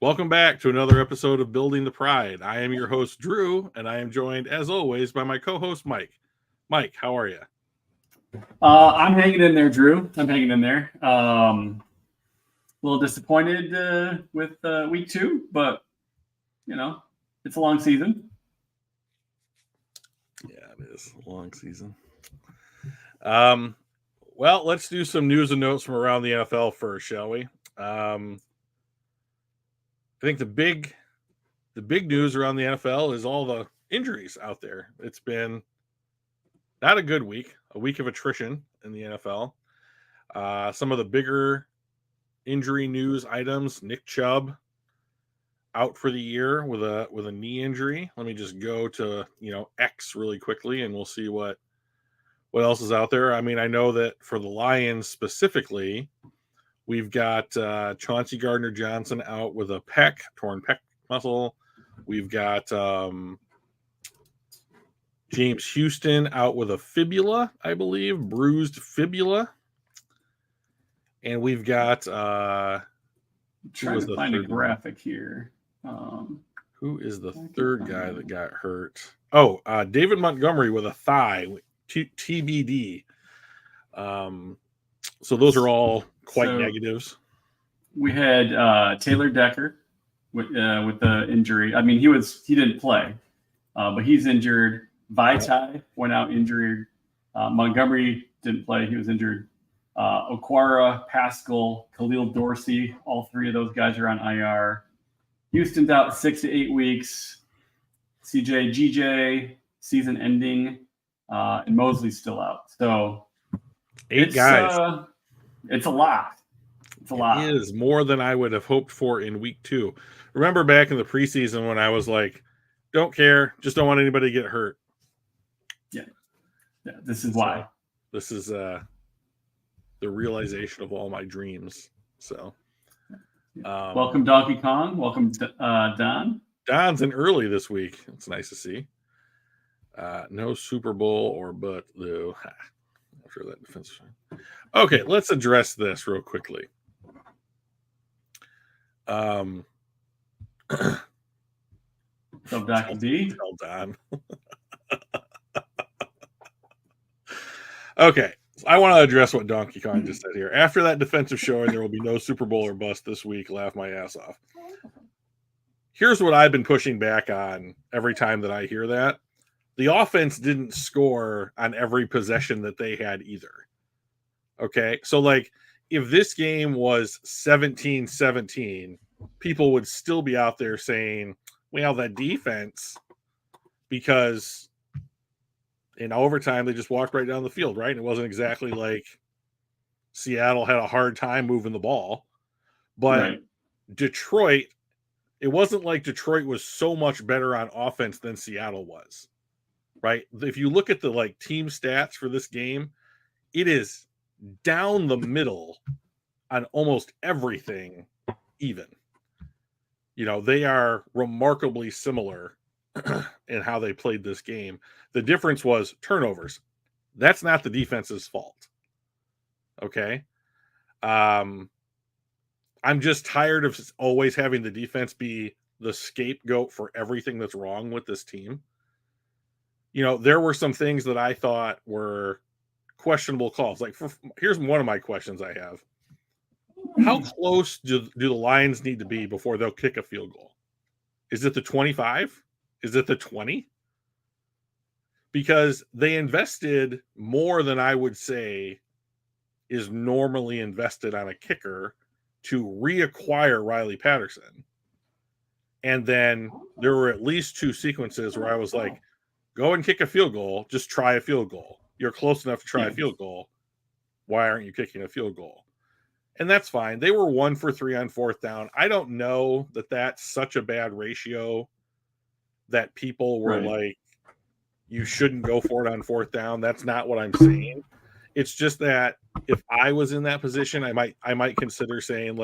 Welcome back to another episode of Building the Pride. I am your host, Drew, and I am joined, as always, by my co-host, Mike. Mike, how are you? I'm hanging in there, Drew. I'm hanging in there. A little disappointed with week 2, but, it's a long season. Yeah, it is a long season. Well, let's do some news and notes from around the NFL first, shall we? I think the big news around the NFL is all the injuries out there. It's been not a good week, a week of attrition in the NFL. Some of the bigger injury news items: Nick Chubb out for the year with a knee injury. Let me just go to X really quickly, and we'll see what else is out there. I mean, I know that for the Lions specifically, we've got Chauncey Gardner-Johnson out with a torn pec muscle. We've got James Houston out with a fibula, I believe, bruised fibula. And we've got trying to find a graphic here. Who is the third guy that got hurt? Oh, David Montgomery with a thigh, TBD. So those are all quite negatives. We had Taylor Decker with the injury. I mean, he didn't play, but he's injured. Vaitai went out injured. Montgomery didn't play. He was injured. Okwara, Pascal, Khalil Dorsey, all three of those guys are on IR. Houston's out 6 to 8 weeks. GJ, season ending, and Mosley's still out. So 8 guys. It's a lot. It's a lot. It is more than I would have hoped for in week 2. Remember back in the preseason when I was like, don't care, just don't want anybody to get hurt. Yeah, this is why. This is the realization of all my dreams. So, welcome Donkey Kong. Welcome Don. Don's in early this week. It's nice to see. No Super Bowl or but though. After that defense. Okay, let's address this real quickly. So Dr. D. Tell Don. Okay. I want to address what Donkey Kong just said here. After that defensive showing, there will be no Super Bowl or bust this week. Laugh my ass off. Here's what I've been pushing back on every time that I hear that. The offense didn't score on every possession that they had either. Okay? So, like, if this game was 17-17, people would still be out there saying, well, that defense, because in overtime, they just walked right down the field, right? And it wasn't exactly like Seattle had a hard time moving the ball. But right. Detroit, it wasn't like Detroit was so much better on offense than Seattle was, right? If you look at the team stats for this game, it is down the middle on almost everything even. They are remarkably similar in how they played this game. The difference was turnovers. That's not the defense's fault. Okay. I'm just tired of always having the defense be the scapegoat for everything that's wrong with this team. There were some things that I thought were questionable calls. Here's one of my questions I have. How close do the Lions need to be before they'll kick a field goal? Is it the 25? Is it the 20? Because they invested more than I would say is normally invested on a kicker to reacquire Riley Patterson. And then there were at least 2 sequences where I was like, go and kick a field goal. Just try a field goal. You're close enough to try a field goal. Why aren't you kicking a field goal? And that's fine. They were 1 for 3 on 4th down. I don't know that that's such a bad ratio that people were like, you shouldn't go for it on 4th down. That's not what I'm saying. It's just that if I was in that position, I might consider saying,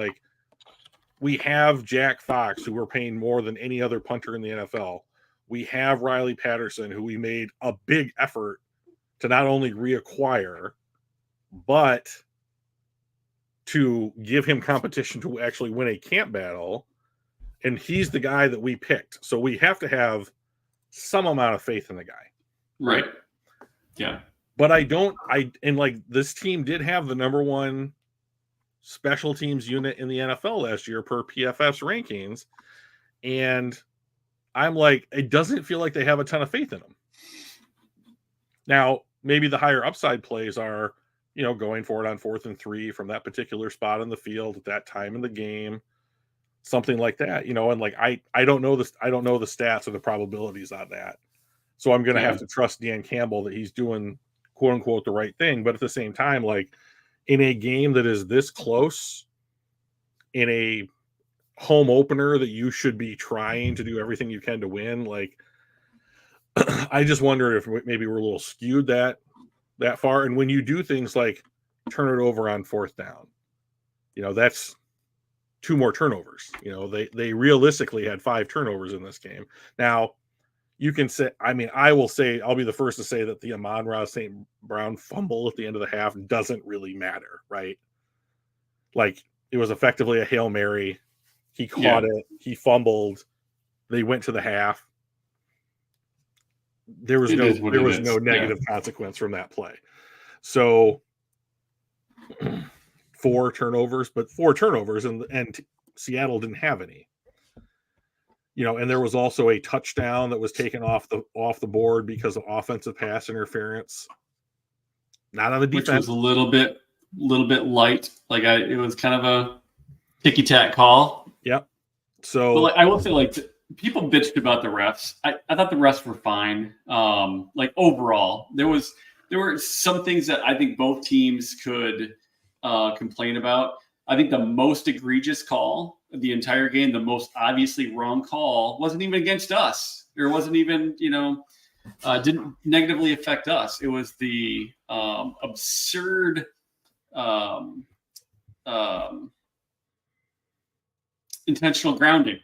we have Jack Fox, who we're paying more than any other punter in the NFL. We have Riley Patterson, who we made a big effort to not only reacquire, but to give him competition to actually win a camp battle. And he's the guy that we picked. So we have to have some amount of faith in the guy. Right. Yeah. But this team did have the number one special teams unit in the NFL last year per PFF's rankings. And I'm like, it doesn't feel like they have a ton of faith in them. Now, maybe the higher upside plays are, going for it on 4th and 3 from that particular spot in the field at that time in the game. Something like that, and like I don't know this. I don't know the stats or the probabilities on that, so I'm going to have to trust Dan Campbell that he's doing quote unquote the right thing. But at the same time, like in a game that is this close, in a home opener that you should be trying to do everything you can to win, like I just wonder if maybe we're a little skewed that far. And when you do things like turn it over on 4th down, that's 2 more turnovers. They realistically had 5 turnovers in this game. Now, you can say, I'll be the first to say that the Amon-Ra St. Brown fumble at the end of the half doesn't really matter, right? Like, it was effectively a Hail Mary. He caught it. He fumbled. They went to the half. There was no negative consequence from that play. So 4 turnovers, and Seattle didn't have any. And there was also a touchdown that was taken off the board because of offensive pass interference. Not on the defense. Which was a little bit light. Like it was kind of a ticky-tack call. Yep. So but I will say, people bitched about the refs. I thought the refs were fine. Overall, there were some things that I think both teams could complain about. I think the most egregious call of the entire game, the most obviously wrong call, wasn't even against us. Or wasn't even, didn't negatively affect us. It was the absurd intentional grounding.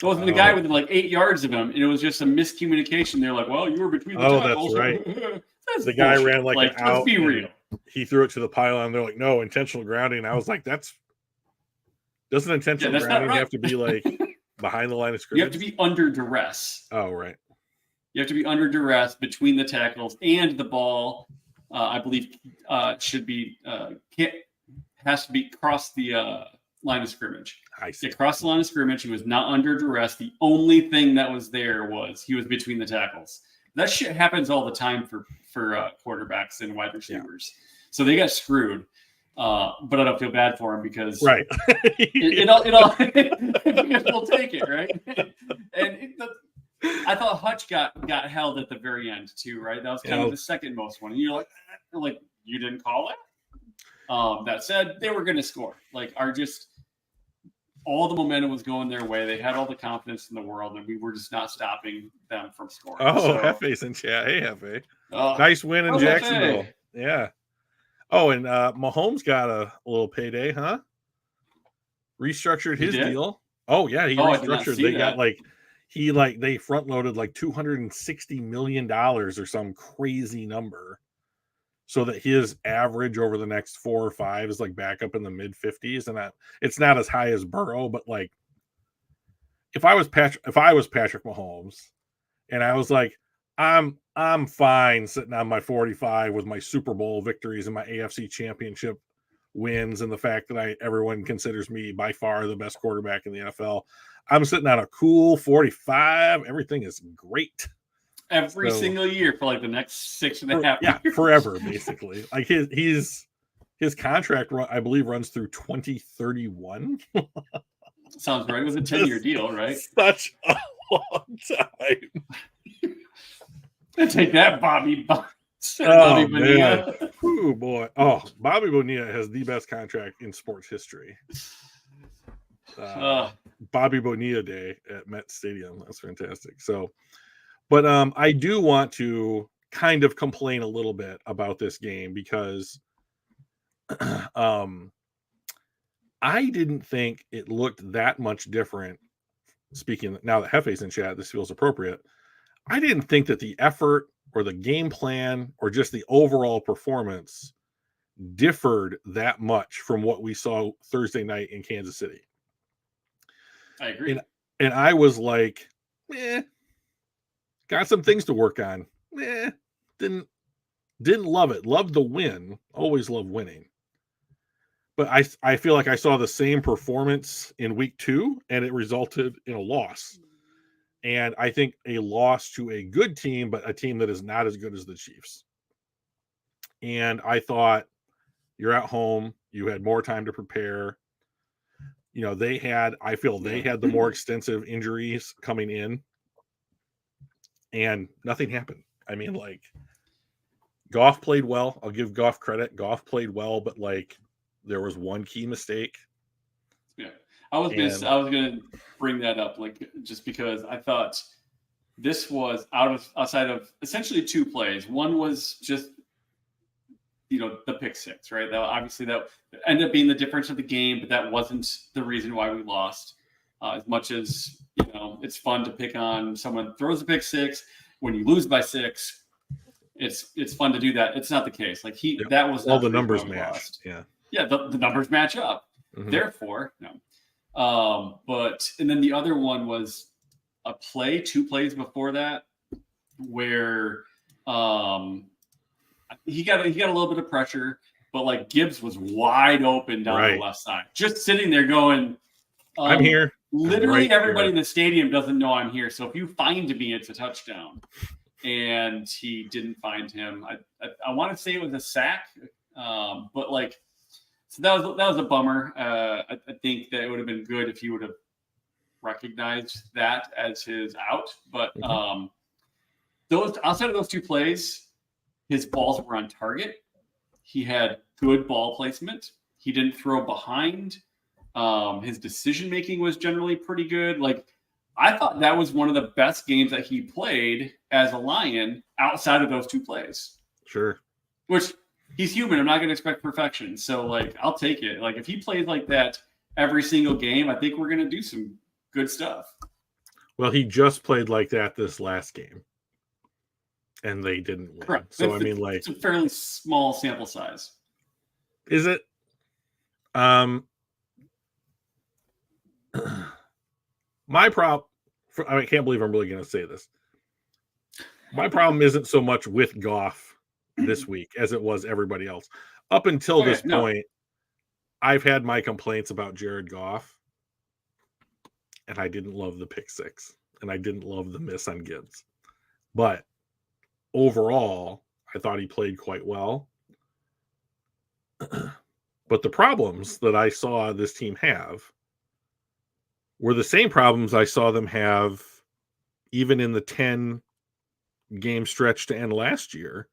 It wasn't the guy within 8 yards of him, and it was just a miscommunication. They're like, "Well, you were between the tackles." That's right. That's the bullshit. Guy ran an out. Let's be real. He threw it to the pylon. They're like, "No, intentional grounding." And I was like, doesn't intentional grounding have to be behind the line of scrimmage? You have to be under duress. Oh, right. You have to be under duress between the tackles, and the ball, I believe, should be has to be across the line of scrimmage. I see. Across the line of scrimmage, he was not under duress. The only thing that was there was he was between the tackles. That shit happens all the time for quarterbacks and wide receivers. Yeah. So they got screwed. But I don't feel bad for him because right. it all because we'll take it, right? And I thought Hutch got held at the very end too, right? That was kind of the second most one. And you're like, you didn't call it. That said, they were going to score. All the momentum was going their way. They had all the confidence in the world, and we were just not stopping them from scoring. Oh, Hefe's in chat. Hey, Hefe. Nice win in Jacksonville. Hefe. Yeah. Oh, and Mahomes got a little payday, huh? Restructured his deal. Oh, yeah, he restructured. They got they front loaded $260 million or some crazy number, so that his average over the next 4 or 5 is back up in the mid 50s, and it's not as high as Burrow, but if I was Patrick Mahomes, and I was I'm fine sitting on my 45 with my Super Bowl victories and my AFC Championship wins, and the fact that everyone considers me by far the best quarterback in the NFL. I'm sitting on a cool 45. Everything is great. Every single year for the next 6.5 years. Yeah, forever, basically. His contract, I believe, runs through 2031. Sounds right. It was a 10-year deal, right? Such a long time. Take that, Bobby. Bobby Bonilla. Oh, boy. Oh, Bobby Bonilla has the best contract in sports history. Bobby Bonilla Day at Met Stadium. That's fantastic. So, but I do want to kind of complain a little bit about this game because I didn't think it looked that much different. Speaking now that Hefe's in chat, this feels appropriate. I didn't think that the effort or the game plan or just the overall performance differed that much from what we saw Thursday night in Kansas City. I agree. And I was like, got some things to work on. Didn't love it. Loved the win. Always love winning. But I feel like I saw the same performance in week 2, and it resulted in a loss. And I think a loss to a good team, but a team that is not as good as the Chiefs. And I thought, you're at home. You had more time to prepare. You know, I feel they had the more extensive injuries coming in. And nothing happened. I mean, like, Goff played well. I'll give Goff credit. Goff played well, but like, there was one key mistake. Yeah, I was gonna bring that up, like, just because I thought this was outside of essentially 2 plays. One was just, the pick six, right? That ended up being the difference of the game, but that wasn't the reason why we lost. As much as it's fun to pick on someone throws a pick six when you lose by 6. It's fun to do that. It's not the case. Like that was all the numbers matched. Yeah, the numbers match up. Mm-hmm. Therefore, no. But then the other one was 2 plays before that, where he got a little bit of pressure, but like Gibbs was wide open down the left side, just sitting there going, I'm here. Literally everybody in the stadium doesn't know I'm here. So if you find me, it's a touchdown. And he didn't find him. I want to say it was a sack, but like, so that was a bummer. I think that it would have been good if he would have recognized that as his out. But those outside of those 2 plays, his balls were on target. He had good ball placement. He didn't throw behind. His decision making was generally pretty good. Like, I thought that was one of the best games that he played as a Lion outside of those 2 plays. Sure. Which, he's human. I'm not going to expect perfection. So, like, I'll take it. Like, if he plays like that every single game, I think we're going to do some good stuff. Well, he just played like that this last game. And they didn't win. Correct. So, it's a fairly small sample size. Is it? My problem, I can't believe I'm really going to say this. My problem isn't so much with Goff this week as it was everybody else. Up until this point, I've had my complaints about Jared Goff, and I didn't love the pick six, and I didn't love the miss on Gibbs. But overall, I thought he played quite well. But the problems that I saw this team have were the same problems I saw them have even in the 10-game stretch to end last year,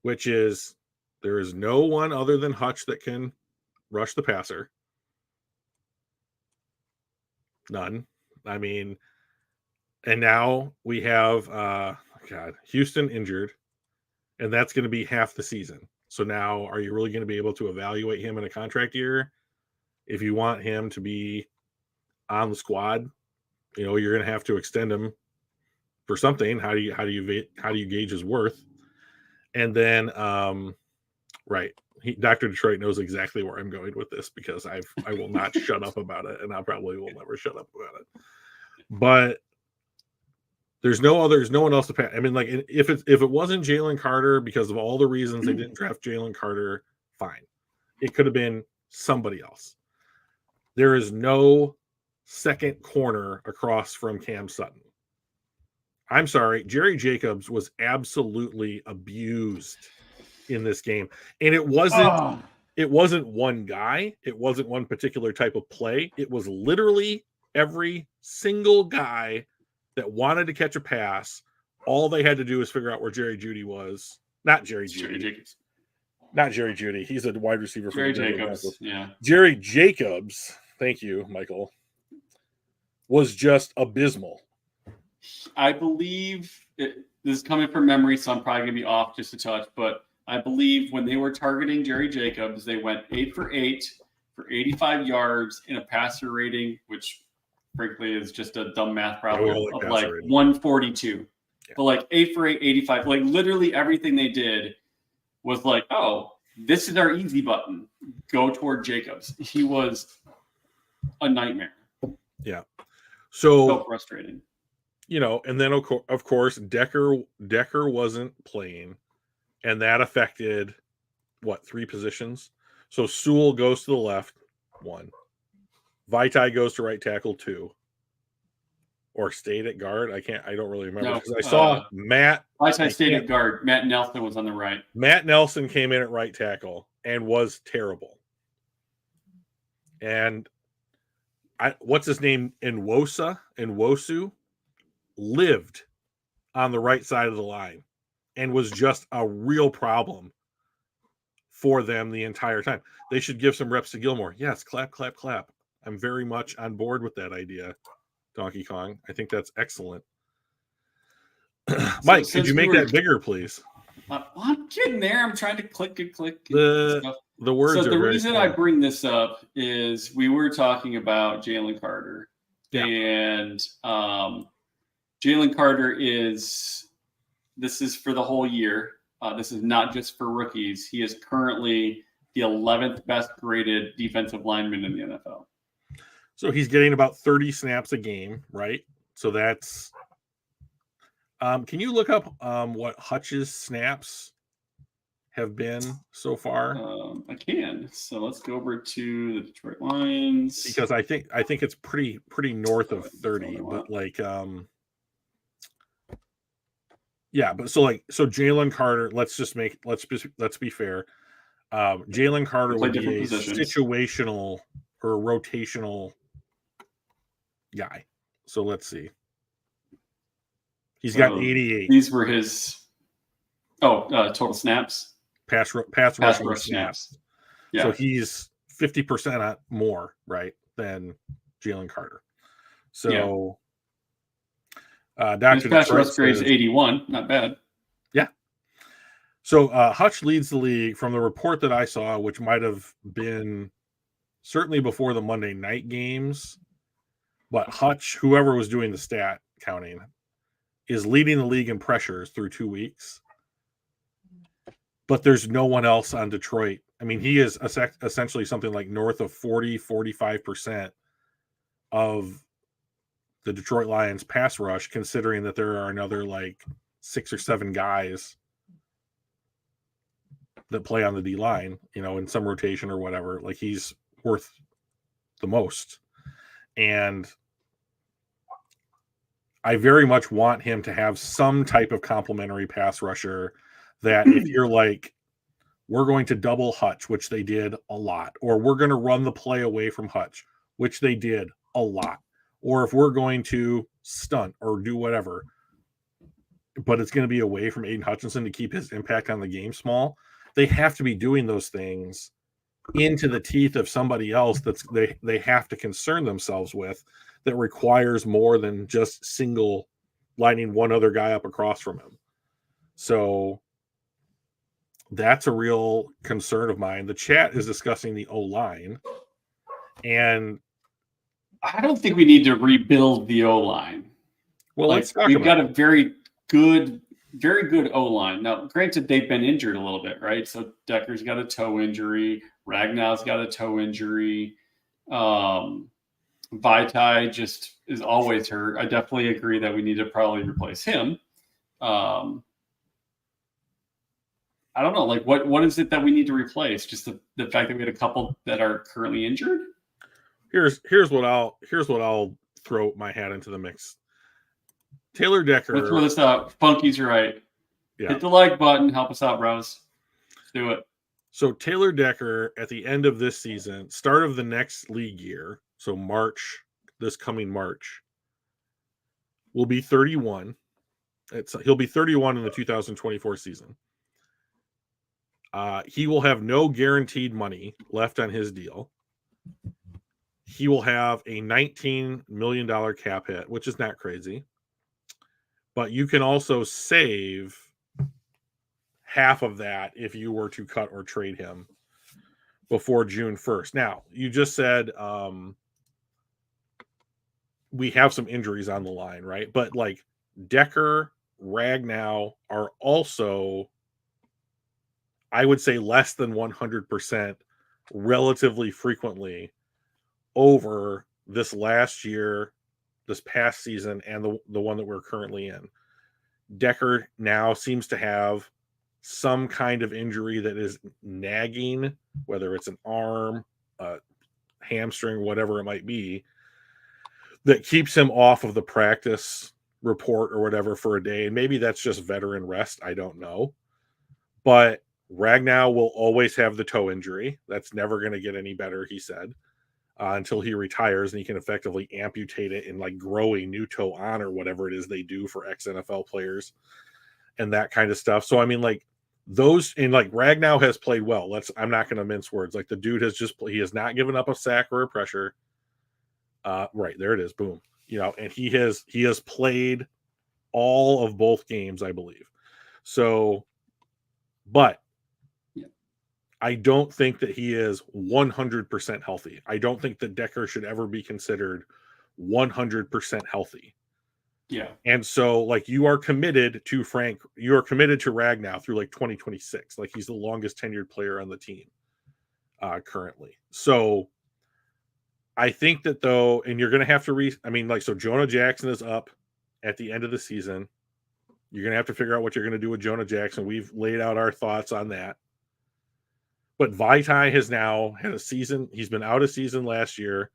which is there is no one other than Hutch that can rush the passer. None. I mean, and now we have Houston injured, and that's going to be half the season. So now, are you really going to be able to evaluate him in a contract year? If you want him to be on the squad, you're going to have to extend him for something. How do you gauge his worth? And then, Dr. Detroit knows exactly where I'm going with this because I will not shut up about it, and I probably will never shut up about it. But there's no one else to pass. I mean, like, if it wasn't Jalen Carter, because of all the reasons they didn't draft Jalen Carter, fine. It could have been somebody else. There is no second corner across from Cam Sutton. I'm sorry, Jerry Jacobs was absolutely abused in this game, and it wasn't one guy. It wasn't one particular type of play. It was literally every single guy that wanted to catch a pass. All they had to do was figure out where Jerry Jeudy was. Not Jerry Jeudy. Jacobs. Not Jerry Jeudy. He's a wide receiver. Jerry Jacobs. Yeah. Jerry Jacobs. Thank you, Michael. Was just abysmal. I believe this is coming from memory, so I'm probably going to be off just a touch, but I believe when they were targeting Jerry Jacobs, they went 8 for 8 for 85 yards in a passer rating, which frankly is just a dumb math problem of like 142. Yeah. But like 8 for 8, 85. Like literally everything they did was like, oh, this is our easy button. Go toward Jacobs. He was a nightmare. Yeah. So So, frustrating. and then of course Decker wasn't playing, and that affected what, 3 positions. So Sewell goes to the left, 1. Vitae goes to right tackle, 2. Or stayed at guard. I don't really remember, No, because I saw Matt. I stayed at guard. Matt Nelson was on the right. Matt Nelson came in at right tackle and was terrible. And what's his name? Nwosu lived on the right side of the line and was just a real problem for them the entire time. They should give some reps to Gilmore. Yes, clap, clap, clap. I'm very much on board with that idea, Donkey Kong. I think that's excellent. Mike, could you make that bigger, please? I'm getting there. I'm trying to click and click. The words. So the reason I bring this up is we were talking about Jalen Carter, and Jalen Carter this is for the whole year. This is not just for rookies. He is currently the 11th best graded defensive lineman in the NFL. So he's getting about 30 snaps a game, right? So that's. Can you look up what Hutch's snaps have been so far? I can. So let's go over to the Detroit Lions, because I think it's pretty north of 30, but yeah, but so Jalen Carter. Let's be fair. Jalen Carter would be a situational or rotational guy. So let's see. He's got 88. These were his total snaps. Pass rush snaps. Yeah. So he's 50% more, right, than Jalen Carter. So Dr. Pass rush grade is 81. Not bad. Yeah. So Hutch leads the league from the report that I saw, which might have been certainly before the Monday night games. But Hutch, whoever was doing the stat counting, is leading the league in pressures through 2 weeks. But there's no one else on Detroit. I mean, he is essentially something like north of 45% of the Detroit Lions pass rush, considering that there are another like 6 or 7 guys that play on the D line, in some rotation or whatever. Like, he's worth the most. And I very much want him to have some type of complementary pass rusher that if you're like, we're going to double Hutch, which they did a lot, or we're going to run the play away from Hutch, which they did a lot, or if we're going to stunt or do whatever, but it's going to be away from Aiden Hutchinson to keep his impact on the game small, they have to be doing those things into the teeth of somebody else they have to concern themselves with, that requires more than just single lining one other guy up across from him. So that's a real concern of mine. The chat is discussing the O-line, and I don't think we need to rebuild the O-line. Well, let's talk we've got a very good O-line. Now, granted, they've been injured a little bit, right? So Decker's got a toe injury. Ragnow's got a toe injury. Vitae just is always hurt. I definitely agree that we need to probably replace him. I don't know, like what is it that we need to replace? Just the fact that we had a couple that are currently injured? Here's what I'll throw my hat into the mix. Taylor Decker. Let's throw this out. Funky's right. Yeah. Hit the like button. Help us out, bros. Let's do it. So Taylor Decker, at the end of this season, start of the next league year, so this coming March, will be 31. He'll be 31 in the 2024 season. He will have no guaranteed money left on his deal. He will have a $19 million cap hit, which is not crazy. But you can also save half of that if you were to cut or trade him before June 1st. Now, you just said we have some injuries on the line, right? But like Decker, Ragnow are also, I would say, less than 100% relatively frequently over this last year, this past season, and the one that we're currently in, Decker now seems to have some kind of injury that is nagging, whether it's an arm, hamstring, whatever it might be, that keeps him off of the practice report or whatever for a day. And maybe that's just veteran rest. I don't know. But Ragnow will always have the toe injury. That's never going to get any better, he said, until he retires and he can effectively amputate it and like grow a new toe on or whatever it is they do for ex-NFL players and that kind of stuff. So, I mean, like those, and like Ragnow has played well. I'm not going to mince words. Like the dude he has not given up a sack or a pressure. Right, there it is. Boom. And he has played all of both games, I believe. So, but I don't think that he is 100% healthy. I don't think that Decker should ever be considered 100% healthy. Yeah. And so, like, you are committed to Ragnow through like 2026. Like, he's the longest tenured player on the team currently. So I think that though, and you're going to have to so Jonah Jackson is up at the end of the season. You're going to have to figure out what you're going to do with Jonah Jackson. We've laid out our thoughts on that. But Vaitai has now had a season. He's been out a season last year.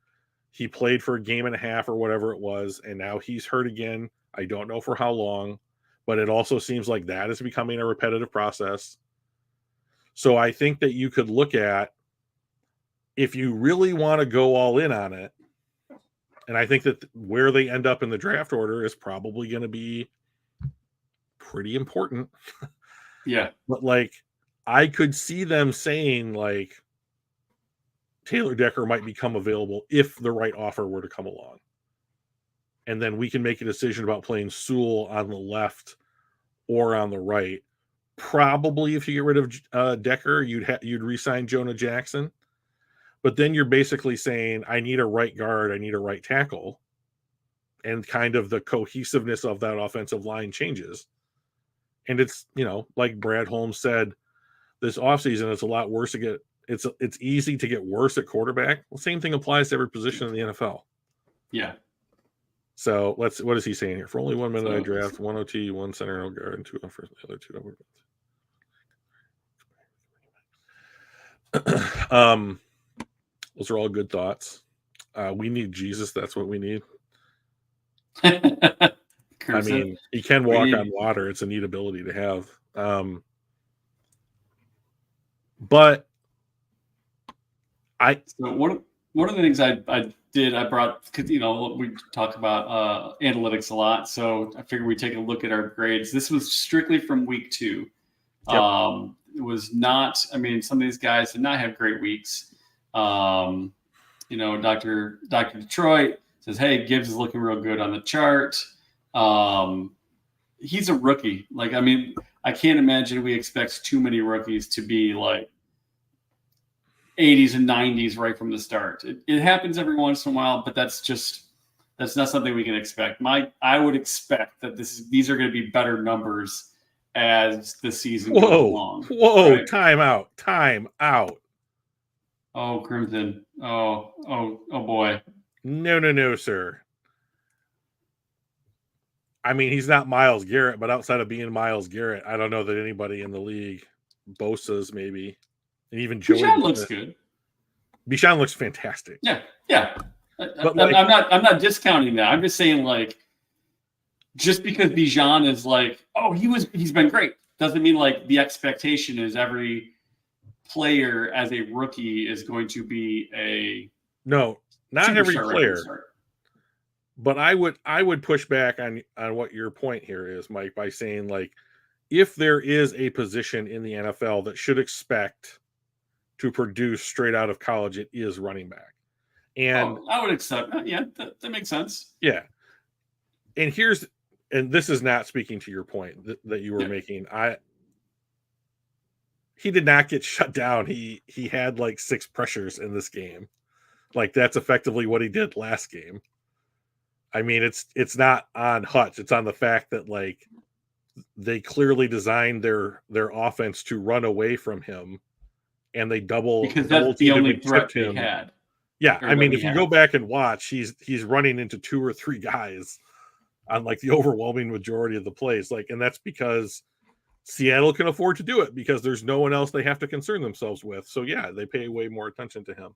He played for a game and a half or whatever it was, and now he's hurt again. I don't know for how long, but it also seems like that is becoming a repetitive process. So I think that you could look at, if you really want to go all in on it, and I think that where they end up in the draft order is probably going to be pretty important. Yeah. But like, I could see them saying like Taylor Decker might become available if the right offer were to come along. And then we can make a decision about playing Sewell on the left or on the right. Probably if you get rid of Decker, you'd re-sign Jonah Jackson. But then you're basically saying, I need a right guard, I need a right tackle. And kind of the cohesiveness of that offensive line changes. And it's, like Brad Holmes said, this offseason, it's a lot worse to get. It's easy to get worse at quarterback. Well, same thing applies to every position in the NFL. Yeah. So what is he saying here? For only 1 minute, I draft 1 OT, 1 center, no guard, and 2 on first, the other 2 don't. Those are all good thoughts. We need Jesus. That's what we need. I mean, he can walk on water. It's a neat ability to have. But one of the things I brought, because we talk about analytics a lot, so I figured we'd take a look at our grades. This was strictly from week 2. Yep. It was not. I mean, some of these guys did not have great weeks. Dr. Detroit says, "Hey, Gibbs is looking real good on the chart." He's a rookie. Like, I mean, I can't imagine we expect too many rookies to be like 80s and 90s right from the start. It happens every once in a while, but that's not something we can expect. I would expect that these are going to be better numbers as the season goes along. Whoa, right? Time out. Oh, Crimson. Oh boy. No, sir. I mean, he's not Myles Garrett, but outside of being Myles Garrett, I don't know that anybody in the league, Bosa's maybe, and even Joey Bijan looks good. Bijan looks fantastic. Yeah. But I'm not discounting that. I'm just saying, like, just because Bijan is like, he's been great, doesn't mean like the expectation is every player as a rookie is going to be a not every player. But I would push back on what your point here is, Mike, by saying, like, if there is a position in the NFL that should expect to produce straight out of college, it is running back. And I would accept that. Yeah, that makes sense. Yeah. And this is not speaking to your point that you were making. He did not get shut down. He had like 6 pressures in this game. Like, that's effectively what he did last game. I mean, it's not on Hutch. It's on the fact that, like, they clearly designed their offense to run away from him, and they double because that's the only threat they had. Yeah, I mean, we if you have. go back and watch, he's running into 2 or 3 guys on like the overwhelming majority of the plays. Like, and that's because Seattle can afford to do it because there's no one else they have to concern themselves with. So yeah, they pay way more attention to him.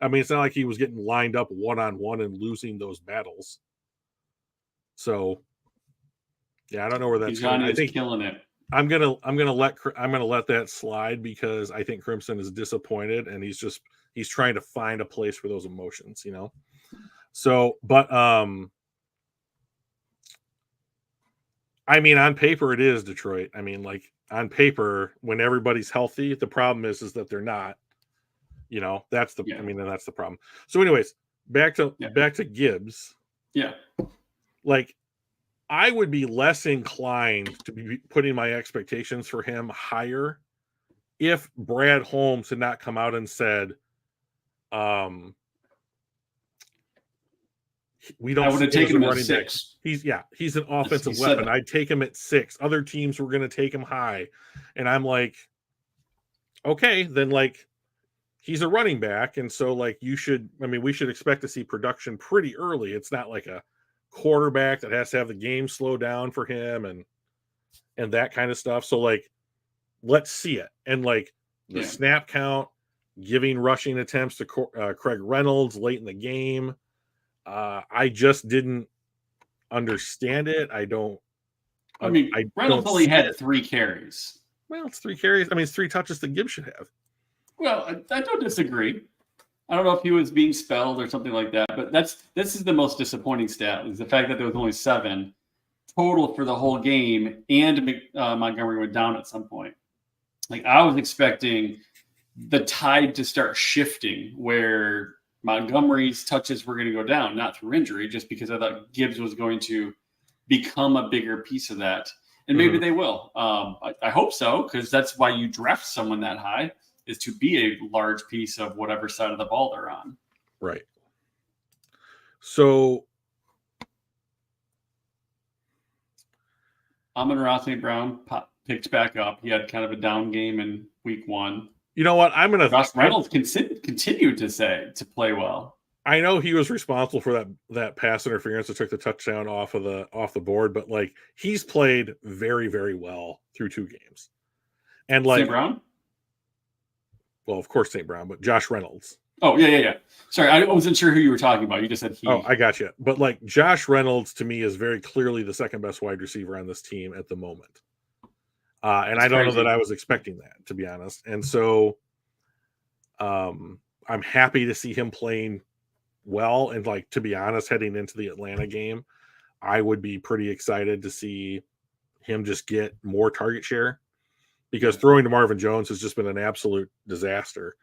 I mean, it's not like he was getting lined up one-on-one and losing those battles. So yeah, I don't know where that's going. I think killing it. I'm gonna let that slide because I think Crimson is disappointed and he's trying to find a place for those emotions, you know. So, but I mean, on paper it is Detroit. I mean, like on paper, when everybody's healthy, the problem is that they're not. You know, that's the. I mean, that's the problem. So, anyways, back to Gibbs. Yeah, like I would be less inclined to be putting my expectations for him higher if Brad Holmes had not come out and said, we don't. I would have taken him at 6. He's an offensive weapon. I'd take him at 6. Other teams were going to take him high, and I'm like, okay, then like he's a running back, and so like we should expect to see production pretty early. It's not like a quarterback that has to have the game slow down for him and that kind of stuff. So like, let's see it. And like the snap count, giving rushing attempts to Craig Reynolds late in the game. I just didn't understand it. Reynolds only had 3 carries. Well, it's 3 carries. I mean, it's 3 touches that Gibbs should have. Well, I don't disagree. I don't know if he was being spelled or something like that, but this is the most disappointing stat, is the fact that there was only 7 total for the whole game, and Montgomery went down at some point. Like, I was expecting the tide to start shifting where Montgomery's touches were going to go down, not through injury, just because I thought Gibbs was going to become a bigger piece of that. And maybe they will. I hope so, because that's why you draft someone that high, is to be a large piece of whatever side of the ball they're on. Right. So Amon-Ra St. Brown picked back up. He had kind of a down game in week 1. You know what? Josh Reynolds continued to play well. I know he was responsible for that pass interference that took the touchdown off the board, but like he's played very, very well through 2 games. And like St. Brown? Well, of course St. Brown, but Josh Reynolds. Oh, yeah. Sorry, I wasn't sure who you were talking about. You just said he. Oh, I got you. But like Josh Reynolds to me is very clearly the second best wide receiver on this team at the moment. And I don't know that I was expecting that, to be honest. And so I'm happy to see him playing well. And like, to be honest, heading into the Atlanta game, I would be pretty excited to see him just get more target share, because throwing to Marvin Jones has just been an absolute disaster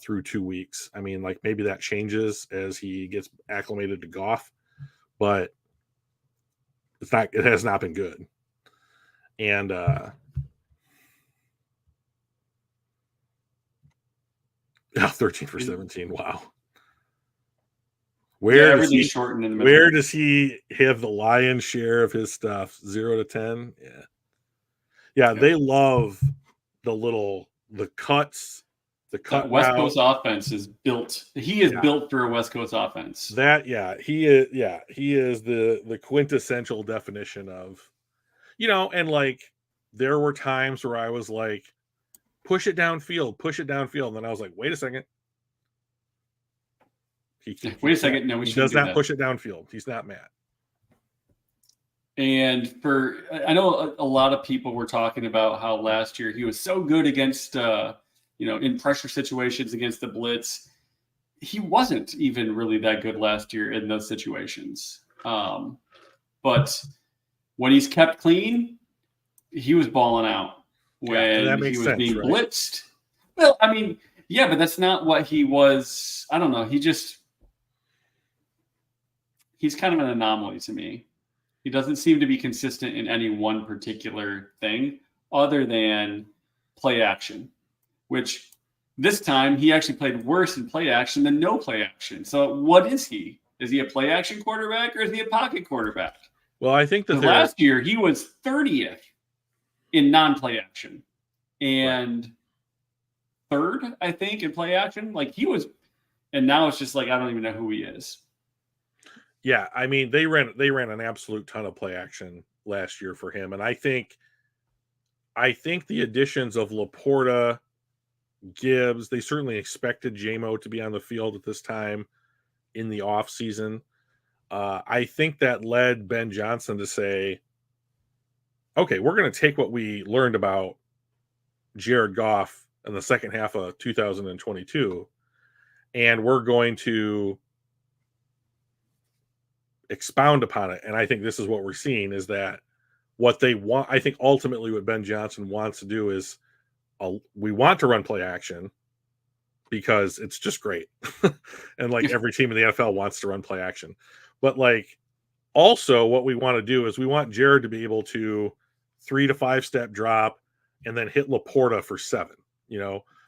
through 2 weeks. I mean, like maybe that changes as he gets acclimated to Goff, but it has not been good. And 13 for 17. Wow. Where does he have the lion's share of his stuff? 0 to 10? Yeah. They love the cuts, the cut. West Coast offense is built. He is built for a West Coast offense. He is the quintessential definition of, you know, and like there were times where I was like, push it downfield. And then I was like, wait a second. No, he does not push it downfield. He's not Matt. And I know a lot of people were talking about how last year he was so good against, in pressure situations against the blitz. He wasn't even really that good last year in those situations. But when he's kept clean, he was balling out when he was being blitzed. Well, I mean, yeah, but that's not what he was. I don't know. He's kind of an anomaly to me. He doesn't seem to be consistent in any one particular thing other than play action, which this time he actually played worse in play action than no play action. So what is he? Is he a play action quarterback or is he a pocket quarterback? Well, I think that last year he was 30th in non-play action and third, I think, in play action. Like he was, And now it's just like I don't even know who he is. Yeah, I mean they ran an absolute ton of play action last year for him, and I think the additions of Laporta, Gibbs, they certainly expected JMO to be on the field at this time in the offseason. I think that led Ben Johnson to say, okay, we're going to take what we learned about Jared Goff in the second half of 2022, and we're going to expound upon it. And I think this is what we're seeing is that what they want, I think ultimately what Ben Johnson wants to do is we want to run play action because it's just great. And like every team in the NFL wants to run play action. But like also what we want to do is we want Jared to be able to 3 to 5 step drop and then hit Laporta for 7,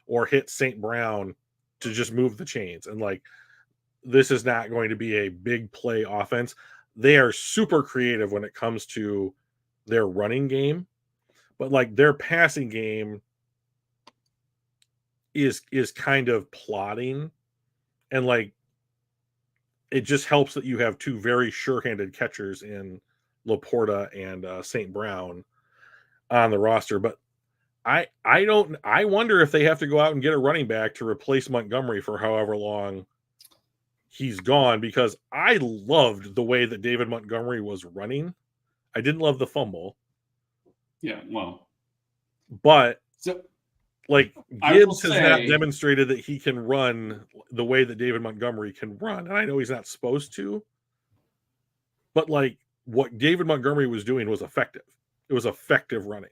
or hit St. Brown to just move the chains. And like, this is not going to be a big play offense. They are super creative when it comes to their running game, but like their passing game is kind of plodding, and like it just helps that you have 2 very sure-handed catchers in Laporta and St. Brown on the roster. But I wonder if they have to go out and get a running back to replace Montgomery for however long he's gone, because I loved the way that David Montgomery was running. I didn't love the fumble. Yeah, well, but so like Gibbs has not demonstrated that he can run the way that David Montgomery can run. And I know he's not supposed to, but like what David Montgomery was doing was effective. It was effective running.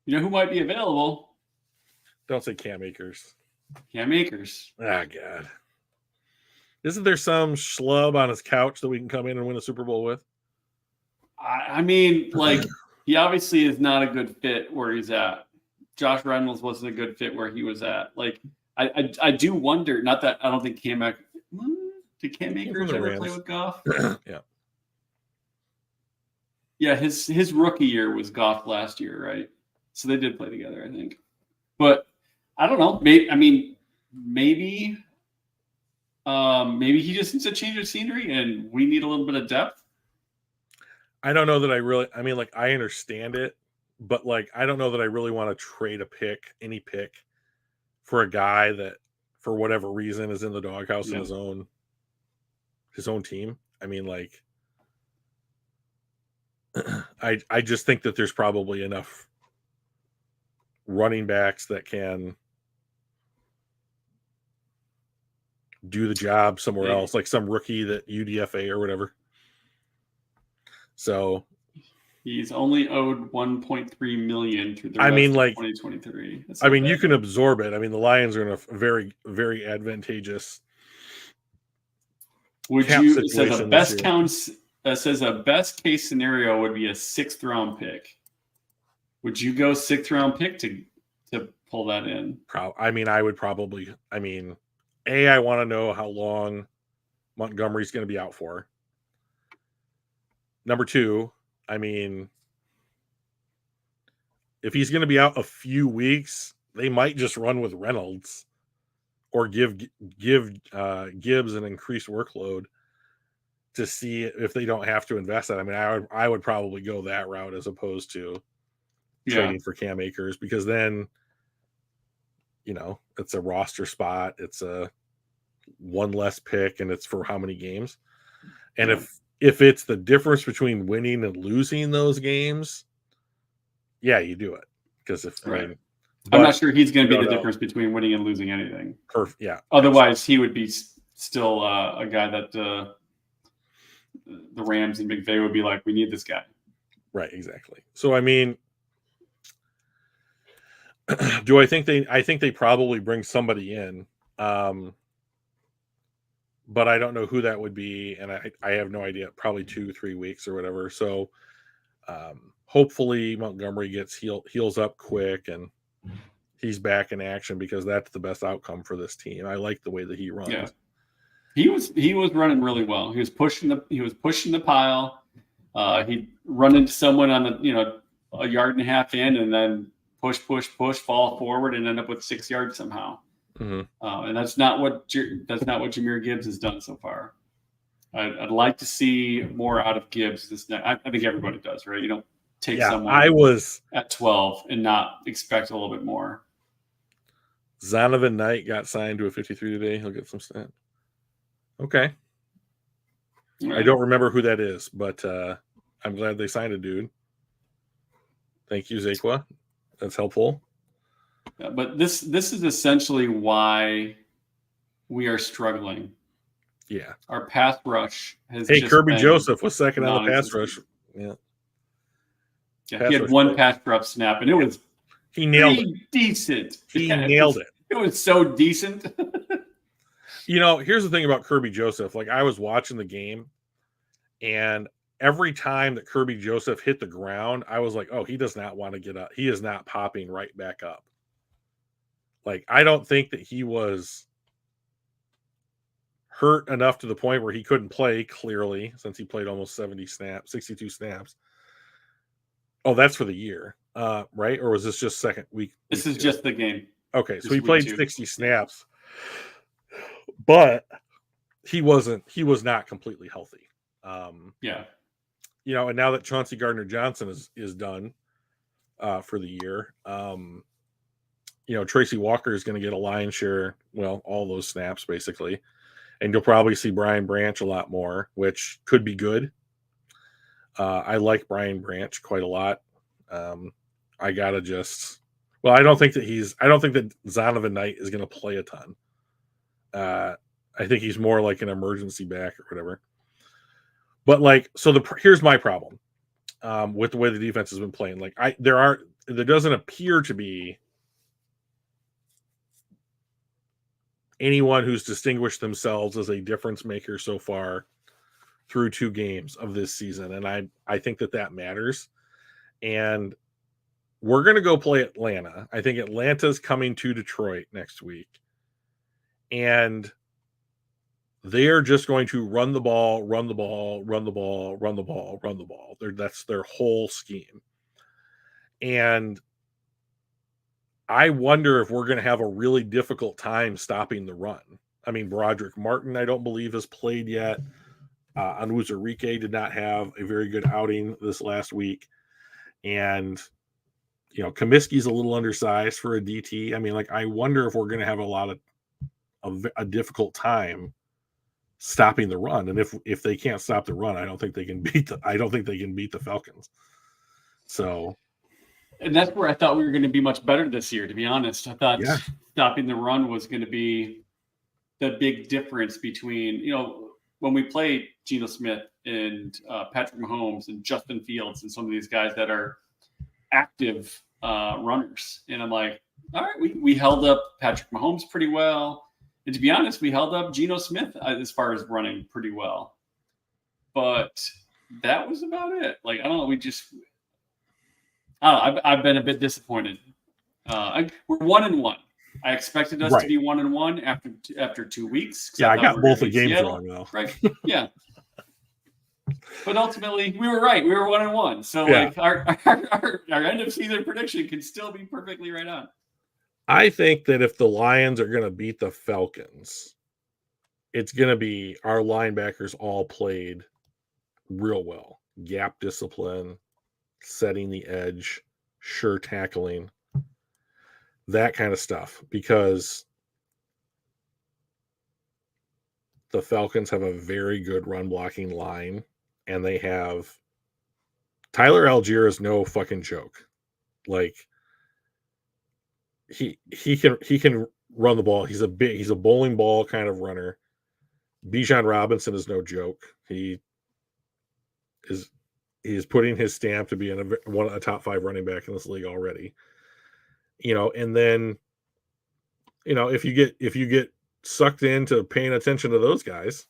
You know who might be available? Don't say Cam Akers. Cam Akers. Ah, God. Isn't there some schlub on his couch that we can come in and win a Super Bowl with? I mean, like, he obviously is not a good fit where he's at. Josh Reynolds wasn't a good fit where he was at. Like, I do wonder, not that I don't think did Cam Akers ever play with Goff? Yeah. Yeah, his rookie year was Goff last year, right? So they did play together, I think. But I don't know. Maybe he just needs a change of scenery and we need a little bit of depth. I don't know that I understand it, but like, I don't know that I really want to trade any pick for a guy that for whatever reason is in the doghouse in his own team. I mean, like, I just think that there's probably enough running backs that can do the job somewhere else, like some rookie that UDFA or whatever. So he's only owed $1.3 million through the rest of 2023. You can absorb it. I mean, the Lions are in a very, very advantageous. It says a best case scenario would be a 6th round pick. Would you go 6th round pick to pull that in? I would probably. I mean, I want to know how long Montgomery's going to be out for. Number 2, I mean, if he's going to be out a few weeks, they might just run with Reynolds or give Gibbs an increased workload to see if they don't have to invest that. I mean, I would probably go that route as opposed to trading for Cam Akers, because then, it's a roster spot. It's a one less pick, and it's for how many games. And if it's the difference between winning and losing those games, you do it. Because I'm not sure he's going to be the difference between winning and losing anything. Perfect. Yeah. Otherwise, he would be still a guy that the Rams and McVay would be like, we need this guy. Right. Exactly. So, I mean, I think they probably bring somebody in. But I don't know who that would be, and I have no idea. Probably 2-3 weeks or whatever. So hopefully Montgomery heals up quick and he's back in action, because that's the best outcome for this team. I like the way that he runs. Yeah. He was running really well. He was pushing the pile. He'd run into someone on the a yard and a half in, and then push, fall forward, and end up with 6 yards somehow. And that's not what Jahmyr Gibbs has done so far. I'd like to see more out of Gibbs. I think everybody does, right? You don't take someone at 12 and not expect a little bit more. Zonovan Knight got signed to a 53 today. He'll get some stat. Okay. Right. I don't remember who that is, but I'm glad they signed a dude. Thank you, Zakwa. That's helpful. Yeah, but this is essentially why we are struggling. Yeah. Our pass rush has Kirby Joseph was second on the pass rush. Yeah. Yeah, he had one pass drop snap, and it was he nailed it. Decent. He nailed it. It was so decent. Here's the thing about Kirby Joseph. Like, I was watching the game, and every time that Kirby Joseph hit the ground, I was like, oh, he does not want to get up. He is not popping right back up. Like, I don't think that he was hurt enough to the point where he couldn't play, clearly, since he played almost 62 snaps. Oh, that's for the year, right? Or was this just second week? This is just the game. Okay, so he played 60 snaps, but he was not completely healthy. Yeah. And now that Chauncey Gardner-Johnson is done for the year, Tracy Walker is going to get a lion's share, all those snaps basically. And you'll probably see Brian Branch a lot more, which could be good. I like Brian Branch quite a lot. I don't think that Zonovan Knight is going to play a ton. I think he's more like an emergency back or whatever. But here's my problem with the way the defense has been playing. There doesn't appear to be anyone who's distinguished themselves as a difference maker so far through 2 games of this season. And I think that matters. And we're going to go play Atlanta. I think Atlanta's coming to Detroit next week. And they are just going to run the ball. That's their whole scheme. And I wonder if we're going to have a really difficult time stopping the run. I mean, Broderick Martin, I don't believe, has played yet. Onwuzurike did not have a very good outing this last week. And, Comiskey's a little undersized for a DT. I mean, I wonder if we're going to have a difficult time stopping the run. And if they can't stop the run, I don't think they can beat the Falcons. So. And that's where I thought we were going to be much better this year, to be honest. I thought stopping the run was going to be the big difference between, when we play Geno Smith and Patrick Mahomes and Justin Fields and some of these guys that are active runners. And I'm like, all right, we held up Patrick Mahomes pretty well. And to be honest, we held up Geno Smith as far as running pretty well. But that was about it. I don't know. I've been a bit disappointed. We're 1-1. I expected us to be 1-1 after 2 weeks. Yeah, I got both the games wrong though. Right? Yeah. But ultimately, we were right. We were 1-1. So our end of season prediction can still be perfectly right on. I think that if the Lions are going to beat the Falcons, it's going to be our linebackers all played real well. Gap discipline, setting the edge, sure tackling, that kind of stuff. Because the Falcons have a very good run blocking line, and they have Tyler Algier is no fucking joke. He can run the ball. He's a bowling ball kind of runner. Bijan Robinson is no joke. He is putting his stamp to be a top 5 running back in this league already. And then, if you get sucked into paying attention to those guys,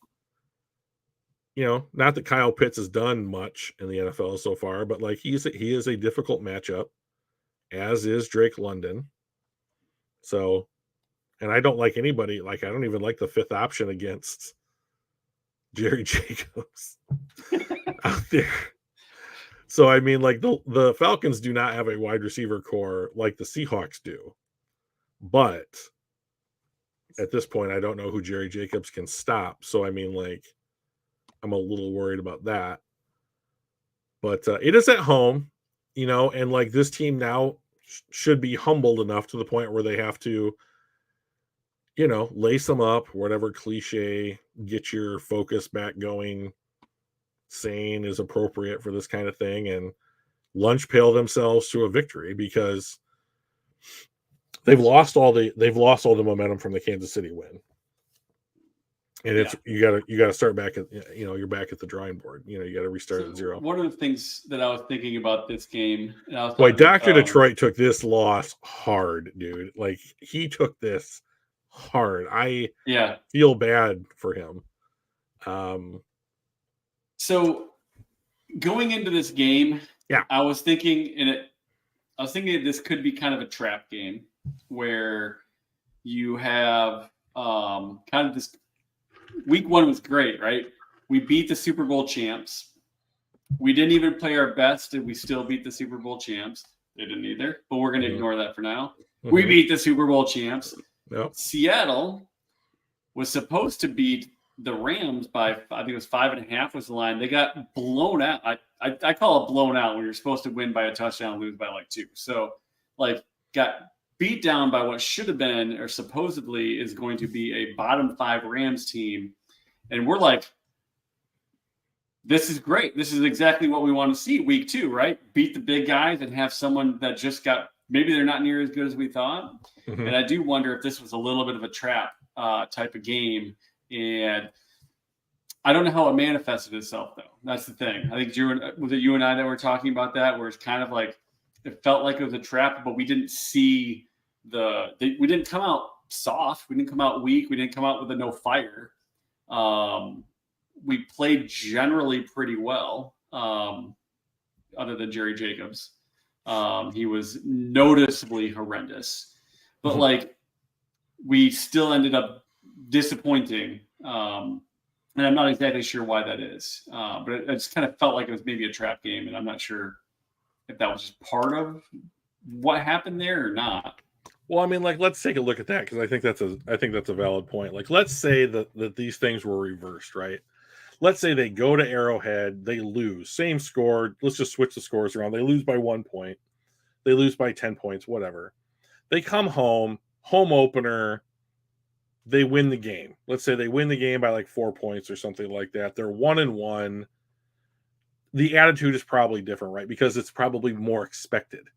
not that Kyle Pitts has done much in the NFL so far, but he is a difficult matchup, as is Drake London. So, and I don't like anybody. I don't even like the 5th option against Jerry Jacobs out there. So, I mean, the Falcons do not have a wide receiver core like the Seahawks do. But at this point, I don't know who Jerry Jacobs can stop. So, I mean, like, I'm a little worried about that. But it is at home, and like this team now should be humbled enough to the point where they have to, lace them up, whatever cliche, get your focus back going, sane is appropriate for this kind of thing, and lunch pail themselves to a victory because they've lost all the momentum from the Kansas City win. And it's you gotta start back at you're back at the drawing board. You got to restart at zero. One of the things that I was thinking about this game, and Dr. Detroit took this loss hard, dude. Like he took this hard. I feel bad for him. So going into this game, I was thinking this could be kind of a trap game where you have kind of this. Week 1 was great, right? We beat the Super Bowl champs. We didn't even play our best, and we still beat the Super Bowl champs. They didn't either, but we're going to ignore that for now. Mm-hmm. We beat the Super Bowl champs. Yep. Seattle was supposed to beat the Rams by, I think it was 5.5 was the line. They got blown out. I call it blown out when you're supposed to win by a touchdown and lose by like 2. So, got beat down by what should have been or supposedly is going to be a bottom 5 Rams team. And we're like, this is great. This is exactly what we want to see week 2, right? Beat the big guys and have someone that just maybe they're not near as good as we thought. Mm-hmm. And I do wonder if this was a little bit of a trap type of game. And I don't know how it manifested itself, though. That's the thing. I think was it you and I that were talking about that, where it's kind of like it felt like it was a trap, but we didn't see we didn't come out soft. We didn't come out weak. We didn't come out with no fire. We played generally pretty well, other than Jerry Jacobs. He was noticeably horrendous, but we still ended up disappointing. And I'm not exactly sure why that is. But it just kind of felt like it was maybe a trap game, and I'm not sure if that was just part of what happened there or not. Well, I mean, let's take a look at that because I think that's a valid point. Let's say that these things were reversed, right? Let's say they go to Arrowhead, they lose, same score. Let's just switch the scores around. They lose by 1 point, they lose by 10 points, whatever. They come home opener, they win the game. Let's say they win the game by 4 points or something like that. They're 1-1. The attitude is probably different, right? Because it's probably more expected.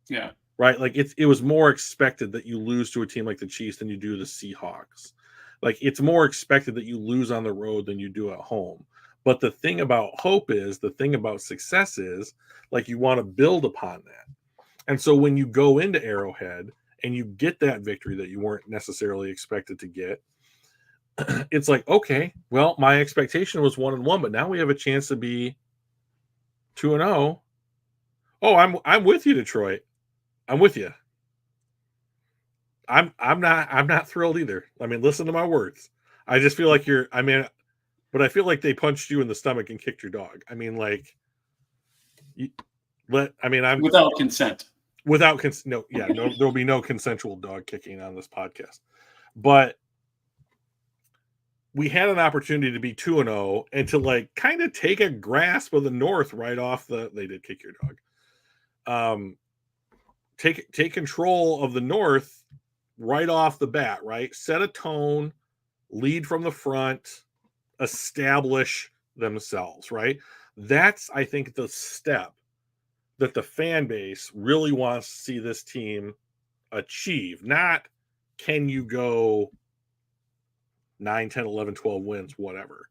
Yeah. Right? It was more expected that you lose to a team like the Chiefs than you do the Seahawks. It's more expected that you lose on the road than you do at home. But the thing about hope is, the thing about success is, you want to build upon that. And so when you go into Arrowhead and you get that victory that you weren't necessarily expected to get, it's okay, well, my expectation was 1-1, but now we have a chance to be 2-0. Oh, I'm with you, Detroit. I'm with you. I'm not thrilled either. I mean, listen to my words. I just feel like but I feel like they punched you in the stomach and kicked your dog. I mean, I'm without consent. Without consent, there'll be no consensual dog kicking on this podcast. But we had an opportunity to be 2-0 and to kind of take a grasp of the North right off they did kick your dog. Take control of the North right off the bat, right? Set a tone, lead from the front, establish themselves, right? That's, I think, the step that the fan base really wants to see this team achieve. Not can you go 9, 10, 11, 12 wins, whatever.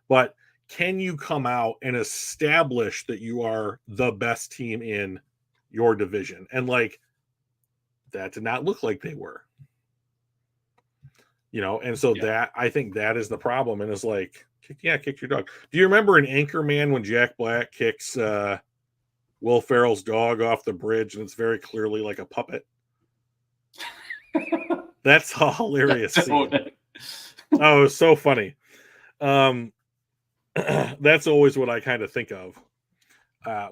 But can you come out and establish that you are the best team in your division? And that did not look like they were. And so that, I think that is the problem. And it's kick your dog. Do you remember in Anchorman when Jack Black kicks Will Ferrell's dog off the bridge and it's very clearly like a puppet? That's a hilarious scene. Oh, it was so funny. That's always what I kind of think of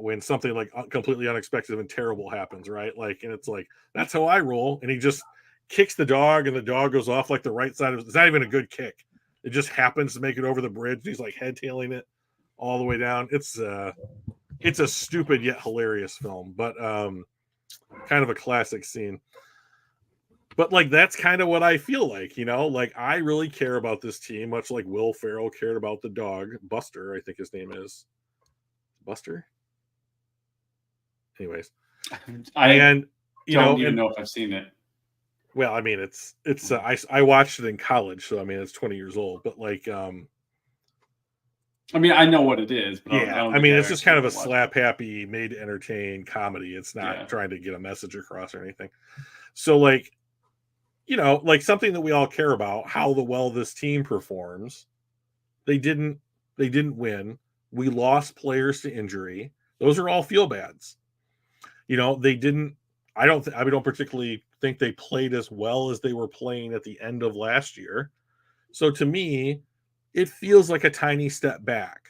when something completely unexpected and terrible happens, right? And it's that's how I roll. And he just kicks the dog, and the dog goes off like the right side of. It's not even a good kick. It just happens to make it over the bridge. He's like head tailing it all the way down. It's a stupid yet hilarious film, but kind of a classic scene. But like that's kind of what I feel like, like I really care about this team, much like Will Ferrell cared about the dog, Buster, I think his name is. Buster? Anyways. I don't even know if I've seen it. Well, I mean, I watched it in college, so I mean, it's 20 years old, but like, I mean, I know what it is, but yeah, I mean, it's just kind of a slap happy, made to entertain comedy. It's not trying to get a message across or anything. So like, like something that we all care about, how well this team performs. They didn't win. We lost players to injury. Those are all feel bads. They didn't. I don't particularly think they played as well as they were playing at the end of last year. So to me, it feels like a tiny step back.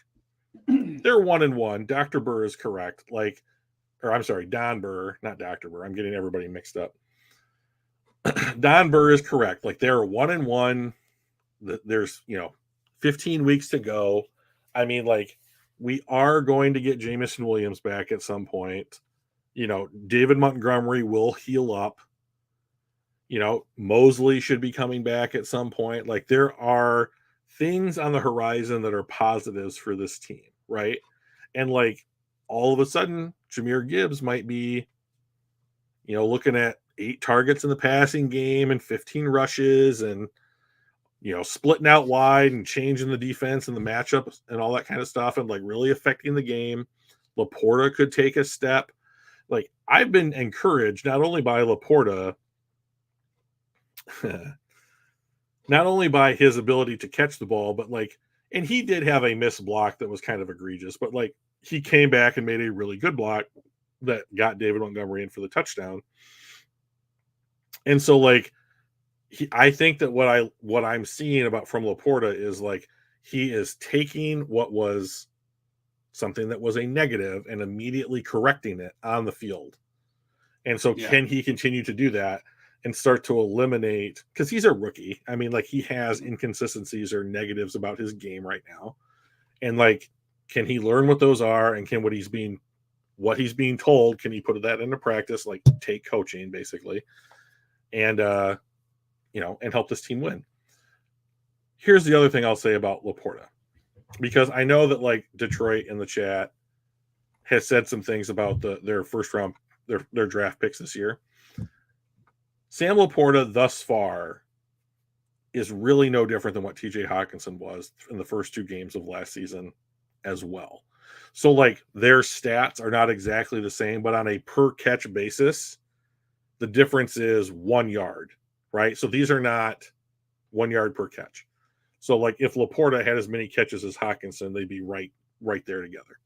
They're 1-1. Dr. Burr is correct. I'm sorry, Don Burr, not Dr. Burr. I'm getting everybody mixed up. Don Burr is correct. Like they're 1-1. There's 15 weeks to go. I mean, like we are going to get Jamison Williams back at some point. David Montgomery will heal up. Mosley should be coming back at some point. Like there are things on the horizon that are positives for this team, right? And like all of a sudden, Jahmyr Gibbs might be, looking at 8 targets in the passing game and 15 rushes and, splitting out wide and changing the defense and the matchup and all that kind of stuff and like really affecting the game. Laporta could take a step. Like I've been encouraged not only by Laporta, not only by his ability to catch the ball, but like, and he did have a missed block that was kind of egregious, but like he came back and made a really good block that got David Montgomery in for the touchdown. And so like, I think that what I'm seeing about from Laporta is like, he is taking what was something that was a negative and immediately correcting it on the field. And so can he continue to do that and start to eliminate, because he's a rookie. I mean, like he has inconsistencies or negatives about his game right now. And like, can he learn what those are? And can what he's being told, can he put that into practice? Like take coaching basically. And, and help this team win. Here's the other thing I'll say about Laporta, because I know that like Detroit in the chat has said some things about their first round, their draft picks this year. Sam Laporta thus far is really no different than what TJ Hawkinson was in the first 2 games of last season as well. So like their stats are not exactly the same, but on a per catch basis, the difference is 1 yard, right? So these are not 1 yard per catch. So like if Laporta had as many catches as Hawkinson, they'd be right there together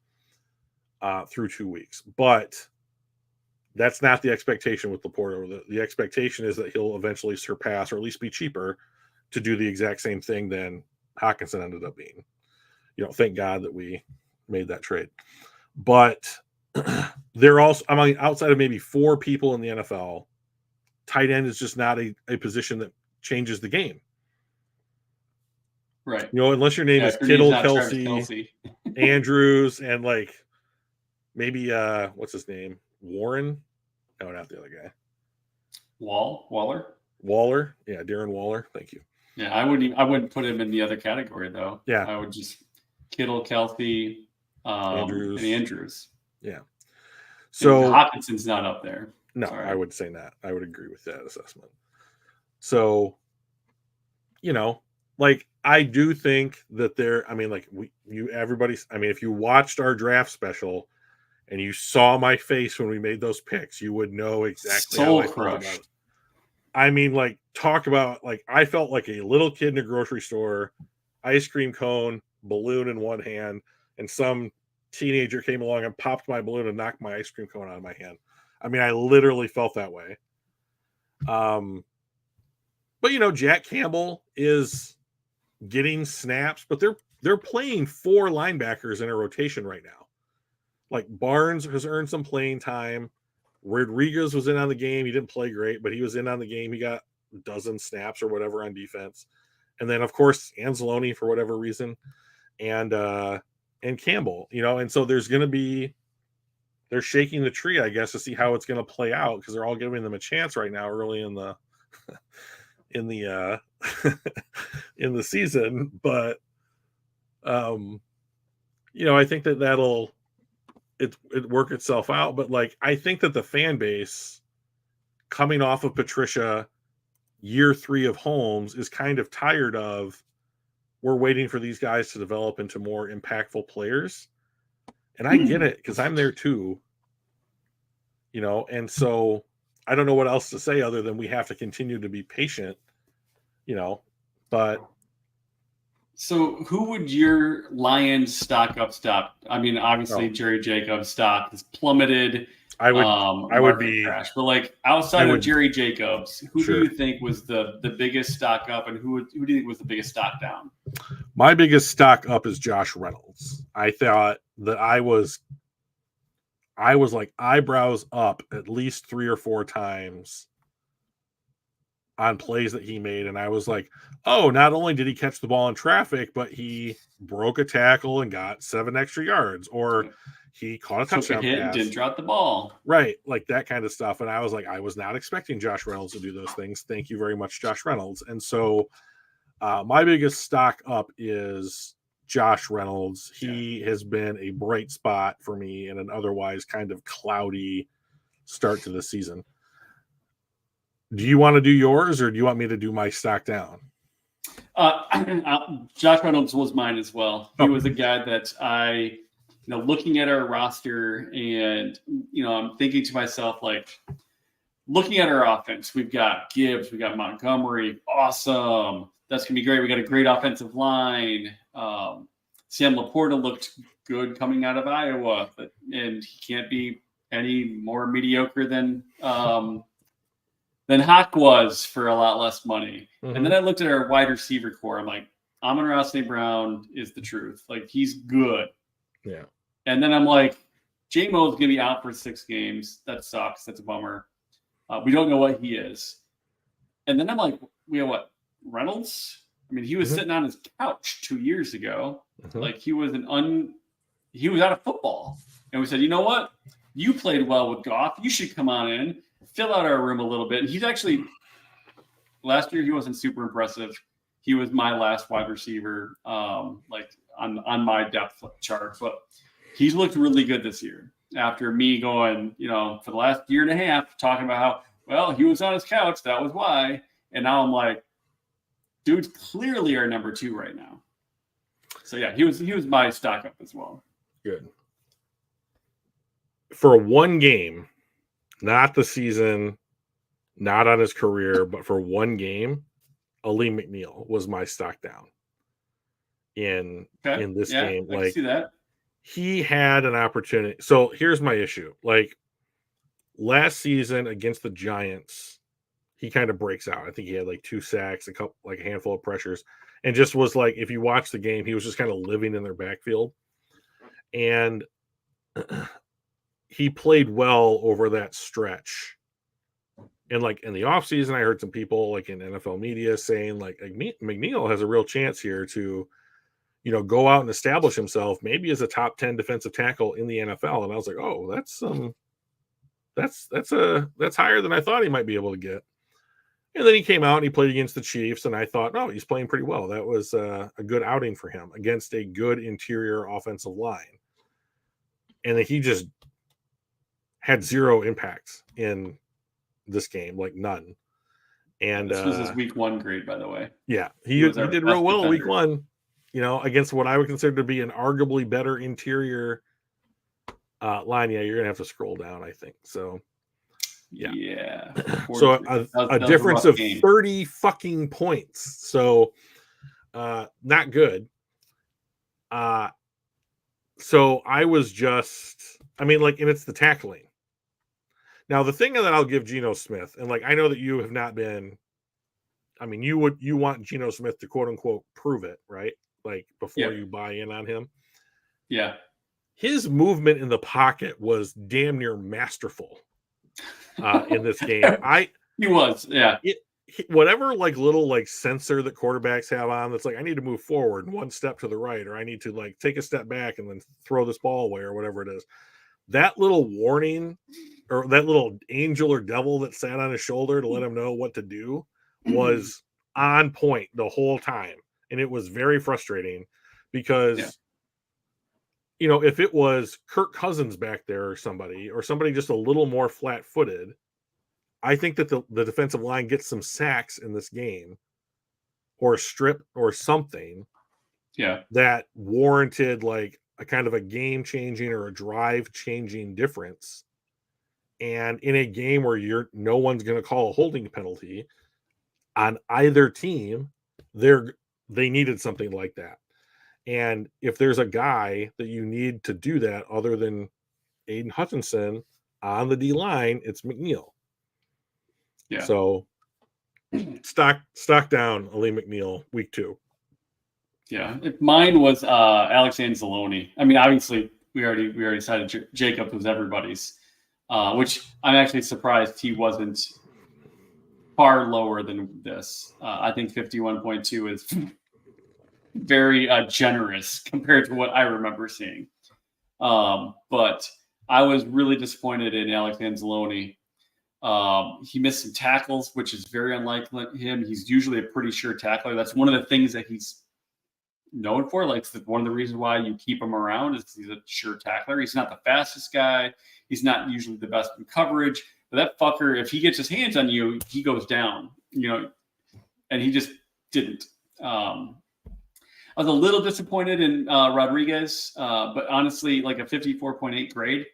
through 2 weeks. But that's not the expectation with Laporta. The expectation is that he'll eventually surpass or at least be cheaper to do the exact same thing than Hawkinson ended up being. Thank God that we made that trade. But they're also, I mean, outside of maybe 4 people in the NFL, tight end is just not a position that changes the game. Right. Unless your name is Kittle, Kelsey, Andrews, and like maybe what's his name? Warren? No, not the other guy. Waller? Waller. Yeah, Darren Waller. Thank you. Yeah, I wouldn't put him in the other category though. Yeah. I would just Kittle, Kelsey, Andrews. and Andrews. Yeah. So and Hawkinson's not up there. No, sorry. I would say not. I would agree with that assessment. So, like I do think that if you watched our draft special and you saw my face when we made those picks, you would know exactly how I felt about it. I mean, like talk about like I felt like a little kid in a grocery store, ice cream cone, balloon in one hand, and some teenager came along and popped my balloon and knocked my ice cream cone out of my hand. I mean, I literally felt that way. But Jack Campbell is getting snaps, but they're playing 4 linebackers in a rotation right now. Like Barnes has earned some playing time. Rodriguez was in on the game. He didn't play great, but he was in on the game. He got dozen snaps or whatever on defense. And then of course Anzalone for whatever reason, and Campbell, and so they're shaking the tree, I guess, to see how it's going to play out, because they're all giving them a chance right now early in the in the in the season. But I think that'll work itself out. But like, I think that the fan base coming off of Patricia year 3 of Holmes is kind of tired of, we're waiting for these guys to develop into more impactful players. And I get it, because I'm there too, and so I don't know what else to say other than we have to continue to be patient, but. So who would your Lions stock up stop? I mean, obviously Jerry Jacobs' stock has plummeted. I would be crash. But like, outside of Jerry Jacobs, who do you think was the biggest stock up, and who do you think was the biggest stock down? My biggest stock up is Josh Reynolds. I thought that I was like eyebrows up at least 3 or 4 times on plays that he made, and I was like, oh, not only did he catch the ball in traffic, but he broke a tackle and got 7 extra yards, or he caught a touchdown pass, and didn't drop the ball, right? Like that kind of stuff. And I was like, I was not expecting Josh Reynolds to do those things. Thank you very much, Josh Reynolds. And so my biggest stock up is Josh Reynolds. He has been a bright spot for me in an otherwise kind of cloudy start to the season. Do you want to do yours, or do you want me to do my stock down? Josh Reynolds was mine as well. He was a guy that I, looking at our roster, and I'm thinking to myself, like, looking at our offense, we've got Gibbs, we got Montgomery, awesome. That's gonna be great. We got a great offensive line. Sam Laporta looked good coming out of Iowa, and he can't be any more mediocre than Hawk was for a lot less money. Mm-hmm. And then I looked at our wide receiver core. I'm like, Amon-Ra St. Brown is the truth. Like, he's good. Yeah. And then I'm like, J-Mo's going to be out for 6 games. That sucks. That's a bummer. We don't know what he is. And then I'm like, we have what? Reynolds? I mean, he was sitting on his couch 2 years ago. Like, he was he was out of football. And we said, you know what? You played well with Goff. You should come on in, fill out our room a little bit. And he's actually, last year he wasn't super impressive. He was my last wide receiver, like on my depth chart. But he's looked really good this year. After me going, for the last year and a half, talking about how, well, he was on his couch. That was why. And now I'm like, dude's clearly our number 2 right now. So yeah, he was my stock up as well. Good. For one game, not the season, not on his career, but for one game, Ali McNeil was my stock down in this game. I can see that. He had an opportunity. So here's my issue. Like, last season against the Giants, he kind of breaks out. I think he had like 2 sacks, a handful of pressures, and just was like, if you watch the game, he was just kind of living in their backfield. And he played well over that stretch. And like in the offseason, I heard some people like in NFL media saying like McNeil has a real chance here to, go out and establish himself maybe as a top 10 defensive tackle in the NFL. And I was like, oh, that's higher than I thought he might be able to get. And then he came out and he played against the Chiefs, and I thought, oh, he's playing pretty well. That was a good outing for him against a good interior offensive line. And then he just had 0 impacts in this game, like none. And this was his week 1 grade, by the way. Yeah, he did real well week 1, against what I would consider to be an arguably better interior line. Yeah, you're gonna have to scroll down, I think. So yeah. So a difference of 30 fucking points. So not good. So I was just, and it's the tackling. Now, the thing that I'll give Geno Smith, and I know that you have not been, you want Geno Smith to quote unquote prove it, right? Before you buy in on him. Yeah. His movement in the pocket was damn near masterful in this game. He was, yeah. whatever like little like sensor that quarterbacks have on that's like, I need to move forward and one step to the right, or I need to like take a step back and then throw this ball away, or whatever it is. That little warning, or that little angel or devil that sat on his shoulder to let him know what to do, was on point the whole time. And it was very frustrating because, you know, if it was Kirk Cousins back there or somebody just a little more flat footed, I think that the defensive line gets some sacks in this game, or a strip or something, that warranted like a kind of a game changing or a drive changing difference. And in a game where no one's going to call a holding penalty on either team, they needed something like that. And if there's a guy that you need to do that other than Aiden Hutchinson on the D line, it's McNeil. Yeah. So stock down Ali McNeil week 2. Yeah. Mine was Alex Anzalone. I mean, obviously we already decided Jacob was everybody's, which I'm actually surprised he wasn't far lower than this. I think 51.2 is very generous compared to what I remember seeing. But I was really disappointed in Alex Anzalone. He missed some tackles, which is very unlike him. He's usually a pretty sure tackler. That's one of the things that he's known for. Like, one of the reasons why you keep him around is he's a sure tackler. He's not the fastest guy. He's not usually the best in coverage. But that fucker, if he gets his hands on you, he goes down. You know, and he just didn't. I was a little disappointed in Rodriguez, but honestly, like a 54.8 grade.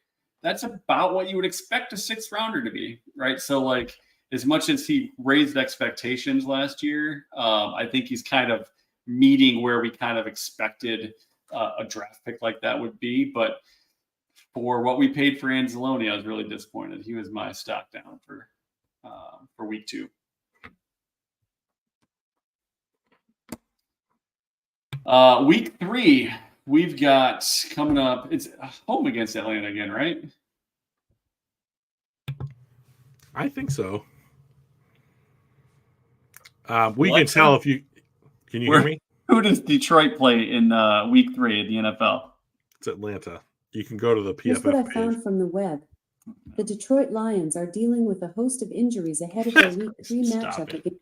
That's about what you would expect a 6th rounder to be, right? So, like, as much as he raised expectations last year, I think he's kind of meeting where we kind of expected a draft pick like that would be. But for what we paid for Anzalone, I was really disappointed. He was my stock down for week 2. Week 3. We've got coming up, it's home against Atlanta again, right? I think so. We can tell if you can you hear me? Who does Detroit play in week 3 of the NFL? It's Atlanta. You can go to the PFF Here's what I page. found from the web. The Detroit Lions are dealing with a host of injuries ahead of their week 3 matchup against.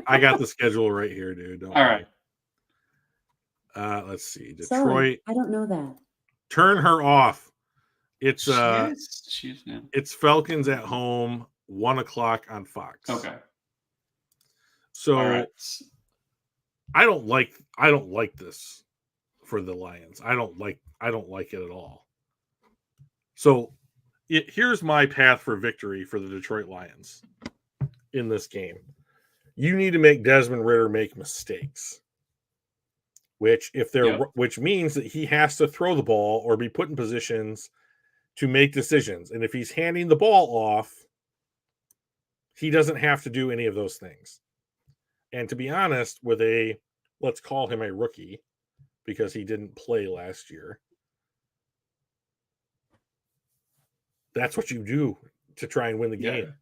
I got the schedule right here, dude. All right. Let's see. Detroit. Sorry, I don't know that. Turn her off. It's it's Falcons at home, 1:00 on Fox. Okay. So I don't like this for the Lions. I don't like it at all. So here's my path for victory for the Detroit Lions in this game. You need to make Desmond Ridder make mistakes. Which means that he has to throw the ball or be put in positions to make decisions. And if he's handing the ball off, he doesn't have to do any of those things. And to be honest, with let's call him a rookie because he didn't play last year. That's what you do to try and win the game.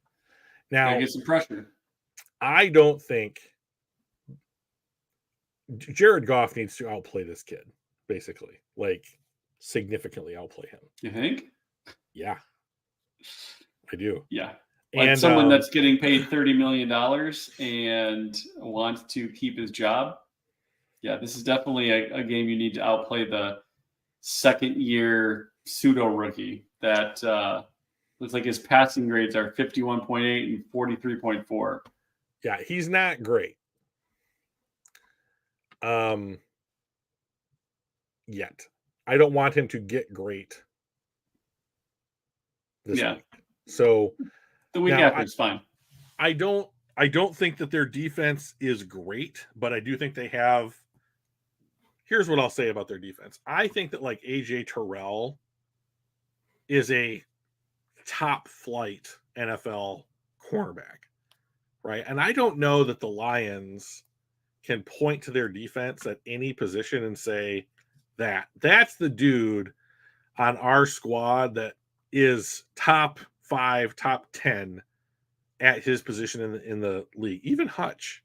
Now, get some pressure. I don't think Jared Goff needs to outplay this kid, basically, like significantly outplay him. You think? Yeah, I do. Yeah. Like someone that's getting paid $30 million and wants to keep his job. Yeah, this is definitely a game you need to outplay the second-year pseudo-rookie that looks like his passing grades are 51.8 and 43.4. Yeah, he's not great. Yet. I don't want him to get great this week. So the week after is fine. I don't think that their defense is great, but I do think they have. Here's what I'll say about their defense. I think that like AJ Terrell is a top flight NFL cornerback, right? And I don't know that the Lions can point to their defense at any position and say that's the dude on our squad that is top 5, top 10 at his position in the league, even Hutch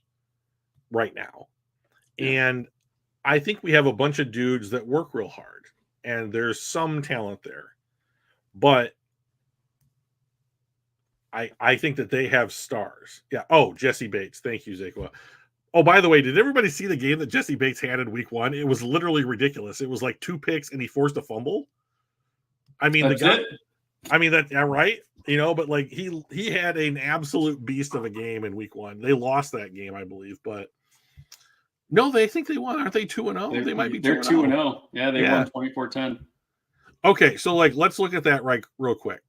right now. Yeah. And I think we have a bunch of dudes that work real hard, and there's some talent there. But I think that they have stars. Yeah. Oh, Jesse Bates. Thank you, Zakwa. Oh, by the way, did everybody see the game that Jesse Bates had in week 1? It was literally ridiculous. It was like 2 picks and he forced a fumble. I mean, That's the guy. it? I mean that, yeah, right? You know, but like he had an absolute beast of a game in week 1. They lost that game, I believe, but no, they think they won. Aren't they 2-0? They might be 2-0. They're 2-0. Yeah, they won 24-10. Okay, so like let's look at that right real quick.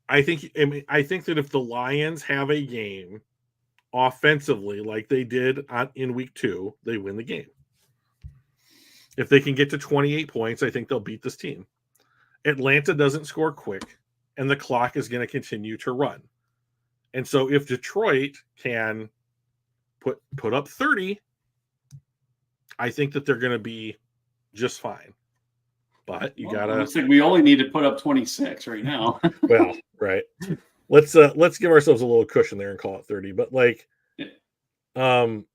I think that if the Lions have a game offensively like they did in week 2, they win the game. If they can get to 28 points, I think they'll beat this team. Atlanta doesn't score quick, and the clock is going to continue to run. And so if Detroit can put up 30, I think that they're going to be just fine. But you gotta. Looks like we only need to put up 26 right now. Well, right. Let's give ourselves a little cushion there and call it 30. But like, you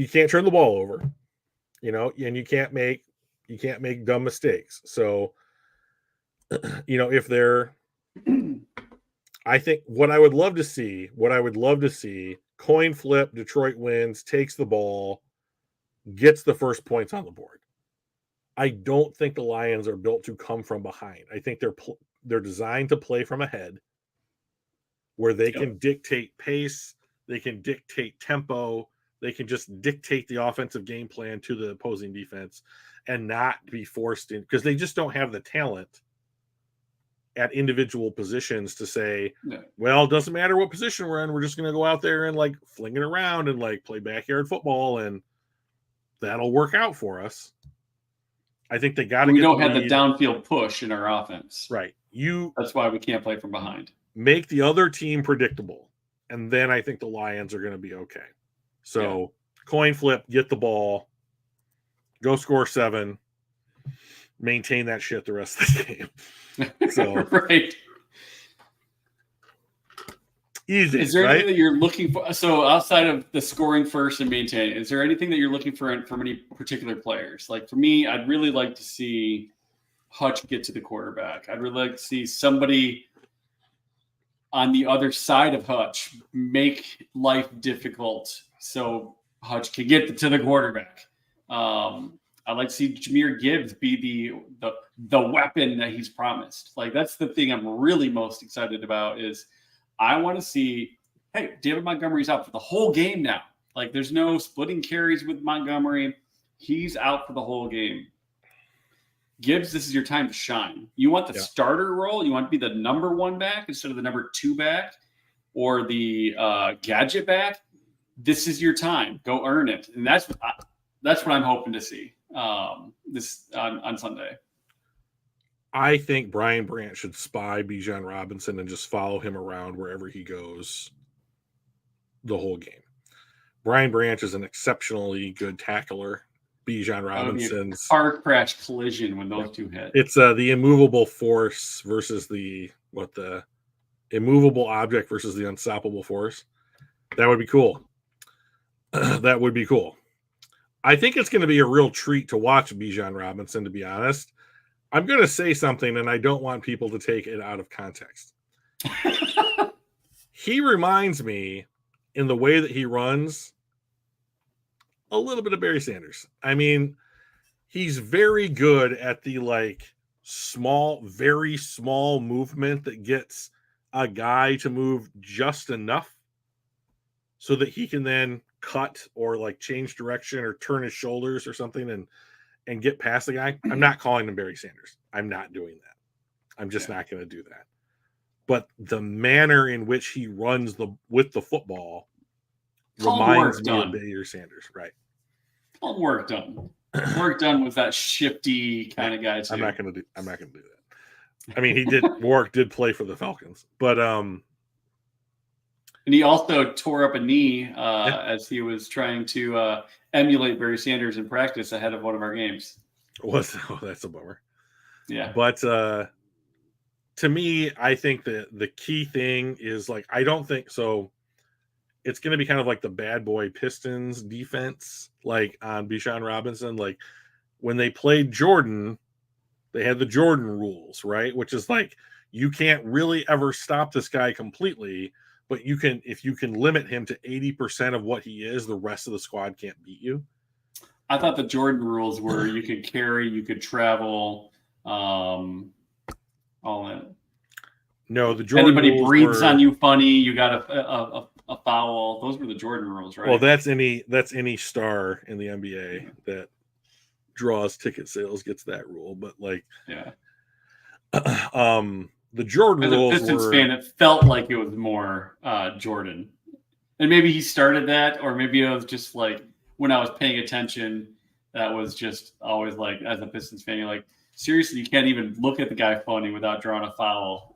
can't turn the ball over, you know, and you can't make dumb mistakes. So, you know, if they're, I think what I would love to see, coin flip, Detroit wins, takes the ball, gets the first points on the board. I don't think the Lions are built to come from behind. I think they're designed to play from ahead, where they can dictate pace, they can dictate tempo, they can just dictate the offensive game plan to the opposing defense and not be forced in, because they just don't have the talent at individual positions to say, well, it doesn't matter what position we're in, we're just going to go out there and like fling it around and like play backyard football and that'll work out for us. I think they got to. We don't have the downfield push in our offense, right? That's why we can't play from behind. Make the other team predictable, and then I think the Lions are going to be okay. So coin flip, get the ball, go score 7, maintain that shit the rest of the game. So right. Easy. Is there right? anything that you're looking for? So outside of the scoring first and maintaining, is there anything that you're looking for from any particular players? Like for me, I'd really like to see Hutch get to the quarterback. I'd really like to see somebody on the other side of Hutch make life difficult so Hutch can get to the quarterback. I'd like to see Jahmyr Gibbs be the weapon that he's promised. Like that's the thing I'm really most excited about is I want to see, hey, David Montgomery's out for the whole game now. Like there's no splitting carries with Montgomery. He's out for the whole game. Gibbs, this is your time to shine. You want the starter role? You want to be the number 1 back instead of the number 2 back or the gadget back? This is your time. Go earn it. And that's what I'm hoping to see this on Sunday. I think Brian Branch should spy Bijan Robinson and just follow him around wherever he goes the whole game. Brian Branch is an exceptionally good tackler. Bijan Robinson's car crash collision when those two hit. It's the immovable force versus the immovable object versus the unstoppable force. That would be cool. That would be cool. I think it's going to be a real treat to watch Bijan Robinson, to be honest. I'm going to say something, and I don't want people to take it out of context. He reminds me, in the way that he runs, a little bit of Barry Sanders. I mean, he's very good at the very small movement that gets a guy to move just enough so that he can then cut or change direction or turn his shoulders or something and get past the guy. I'm not calling him Barry Sanders. I'm not doing that. I'm just not going to do that. But the manner in which he runs with the football reminds me of Barry Sanders, right? All work done. Work done with that shifty kind of guy too. I'm not going to do that. I mean, Warwick did play for the Falcons, but and he also tore up a knee as he was trying to emulate Barry Sanders in practice ahead of one of our games. That's a bummer. Yeah. But to me, I think that the key thing is like, I don't think so. It's going to be kind of like the bad boy Pistons defense, like on Bijan Robinson. Like when they played Jordan, they had the Jordan rules, right? Which is like, you can't really ever stop this guy completely, but you can, if you can limit him to 80% of what he is, the rest of the squad can't beat you. I thought the Jordan rules were you could carry, you could travel, all that. No, the Jordan anybody rules breathes were, on you funny, you got a foul. Those were the Jordan rules, right? well, that's any star in the NBA that draws ticket sales gets that rule. But like, yeah. The Jordan As a rules Pistons were, fan, it felt like it was more Jordan. And maybe he started that, or maybe it was just like when I was paying attention, that was just always like, as a Pistons fan, you're like, seriously, you can't even look at the guy funny without drawing a foul.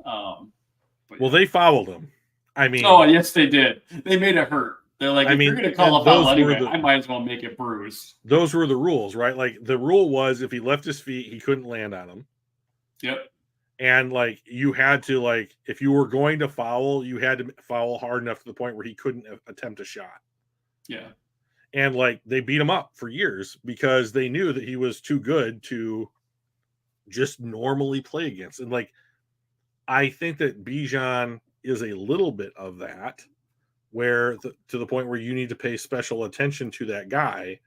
well, they fouled him. I mean, oh, yes, they did. They made it hurt. They're like, if you're going to call a foul anyway, I might as well make it bruise. Those were the rules, right? Like the rule was if he left his feet, he couldn't land on them. Yep. And like you had to, like, if you were going to foul, you had to foul hard enough to the point where he couldn't attempt a shot. Yeah. And like they beat him up for years because they knew that he was too good to just normally play against. And like, I think that Bijan is a little bit of that, where to the point where you need to pay special attention to that guy,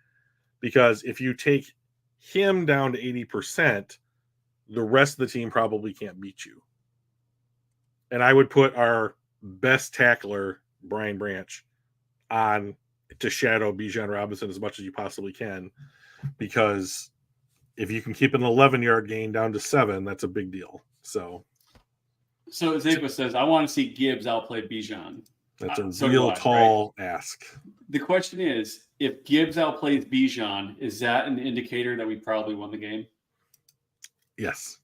because if you take him down to 80%, the rest of the team probably can't beat you. And I would put our best tackler, Brian Branch, on to shadow Bijan Robinson as much as you possibly can, because if you can keep an 11-yard gain down to 7, that's a big deal. So Zayko says, I want to see Gibbs outplay Bijan. That's a real tall ask. The question is, if Gibbs outplays Bijan, is that an indicator that we probably won the game? Yes.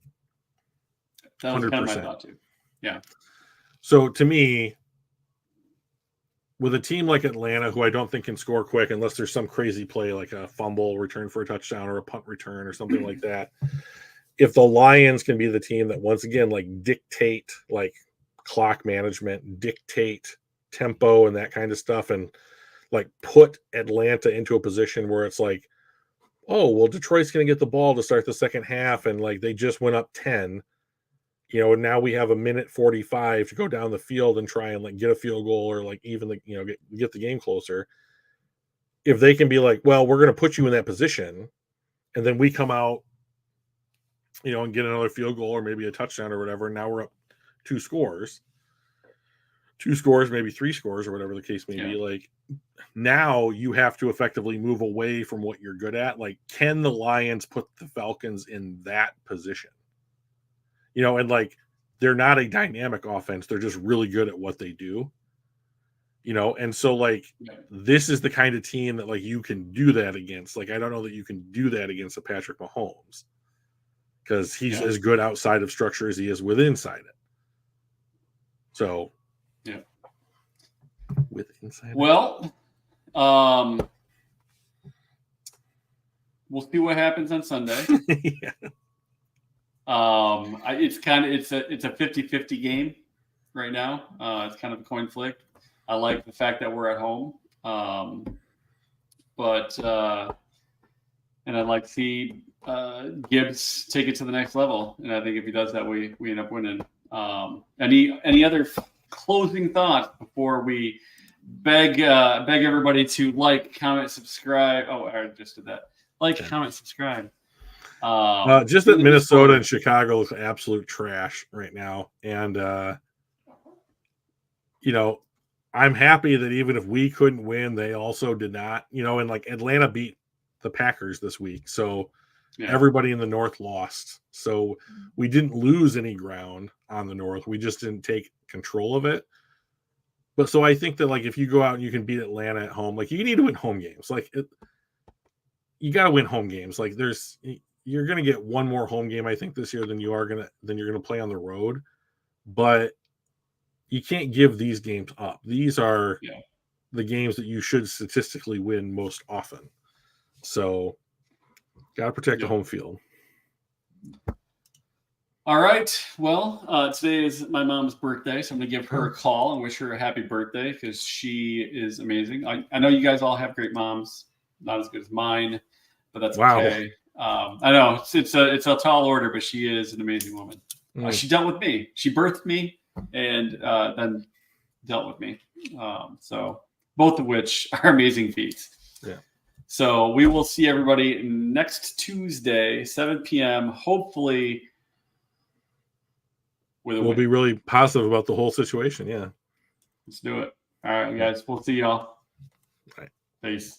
That was 100%. kind of my thought too. Yeah. So to me, with a team like Atlanta, who I don't think can score quick unless there's some crazy play like a fumble return for a touchdown or a punt return or something like that, if the Lions can be the team that once again like dictate like clock management, dictate tempo and that kind of stuff, and like put Atlanta into a position where it's like, oh, well, Detroit's going to get the ball to start the second half, and like they just went up 10, and now we have a minute 45 to go down the field and try and like get a field goal or like even the, get the game closer. If they can be like, well, we're going to put you in that position, and then we come out, and get another field goal or maybe a touchdown or whatever, and now we're up 2 scores, maybe 3 scores or whatever the case may be. Like, now you have to effectively move away from what you're good at. Like, can the Lions put the Falcons in that position? And like, they're not a dynamic offense. They're just really good at what they do. And so like, this is the kind of team that like you can do that against. Like, I don't know that you can do that against a Patrick Mahomes, because he's as good outside of structure as he is with inside it. So, yeah. With inside. Well, we'll see what happens on Sunday. Yeah. It's a 50-50 game right now. It's kind of a coin flick. I like the fact that we're at home. But and I'd like to see Gibbs take it to the next level. And I think if he does that, we end up winning. Any other closing thoughts before we beg everybody to like, comment, subscribe? Oh, I just did that. Like, comment, subscribe. Just that Minnesota and Chicago is absolute trash right now. And, I'm happy that even if we couldn't win, they also did not, and like Atlanta beat the Packers this week. So everybody in the North lost. So we didn't lose any ground on the North. We just didn't take control of it. But so I think that like, if you go out and you can beat Atlanta at home, like you need to win home games. Like you got to win home games. Like you're going to get one more home game, I think, this year than you're going to play on the road. But you can't give these games up. These are the games that you should statistically win most often. So got to protect the home field. All right. Well, today is my mom's birthday, so I'm going to give her a call and wish her a happy birthday because she is amazing. I know you guys all have great moms, not as good as mine, but that's Wow. okay. I know it's a tall order, but she is an amazing woman. She dealt with me. She birthed me and then dealt with me. So both of which are amazing feats. Yeah. So we will see everybody next Tuesday, 7 p.m. Hopefully. We'll be really positive about the whole situation. Yeah. Let's do it. All right, guys. We'll see y'all. Bye. Peace.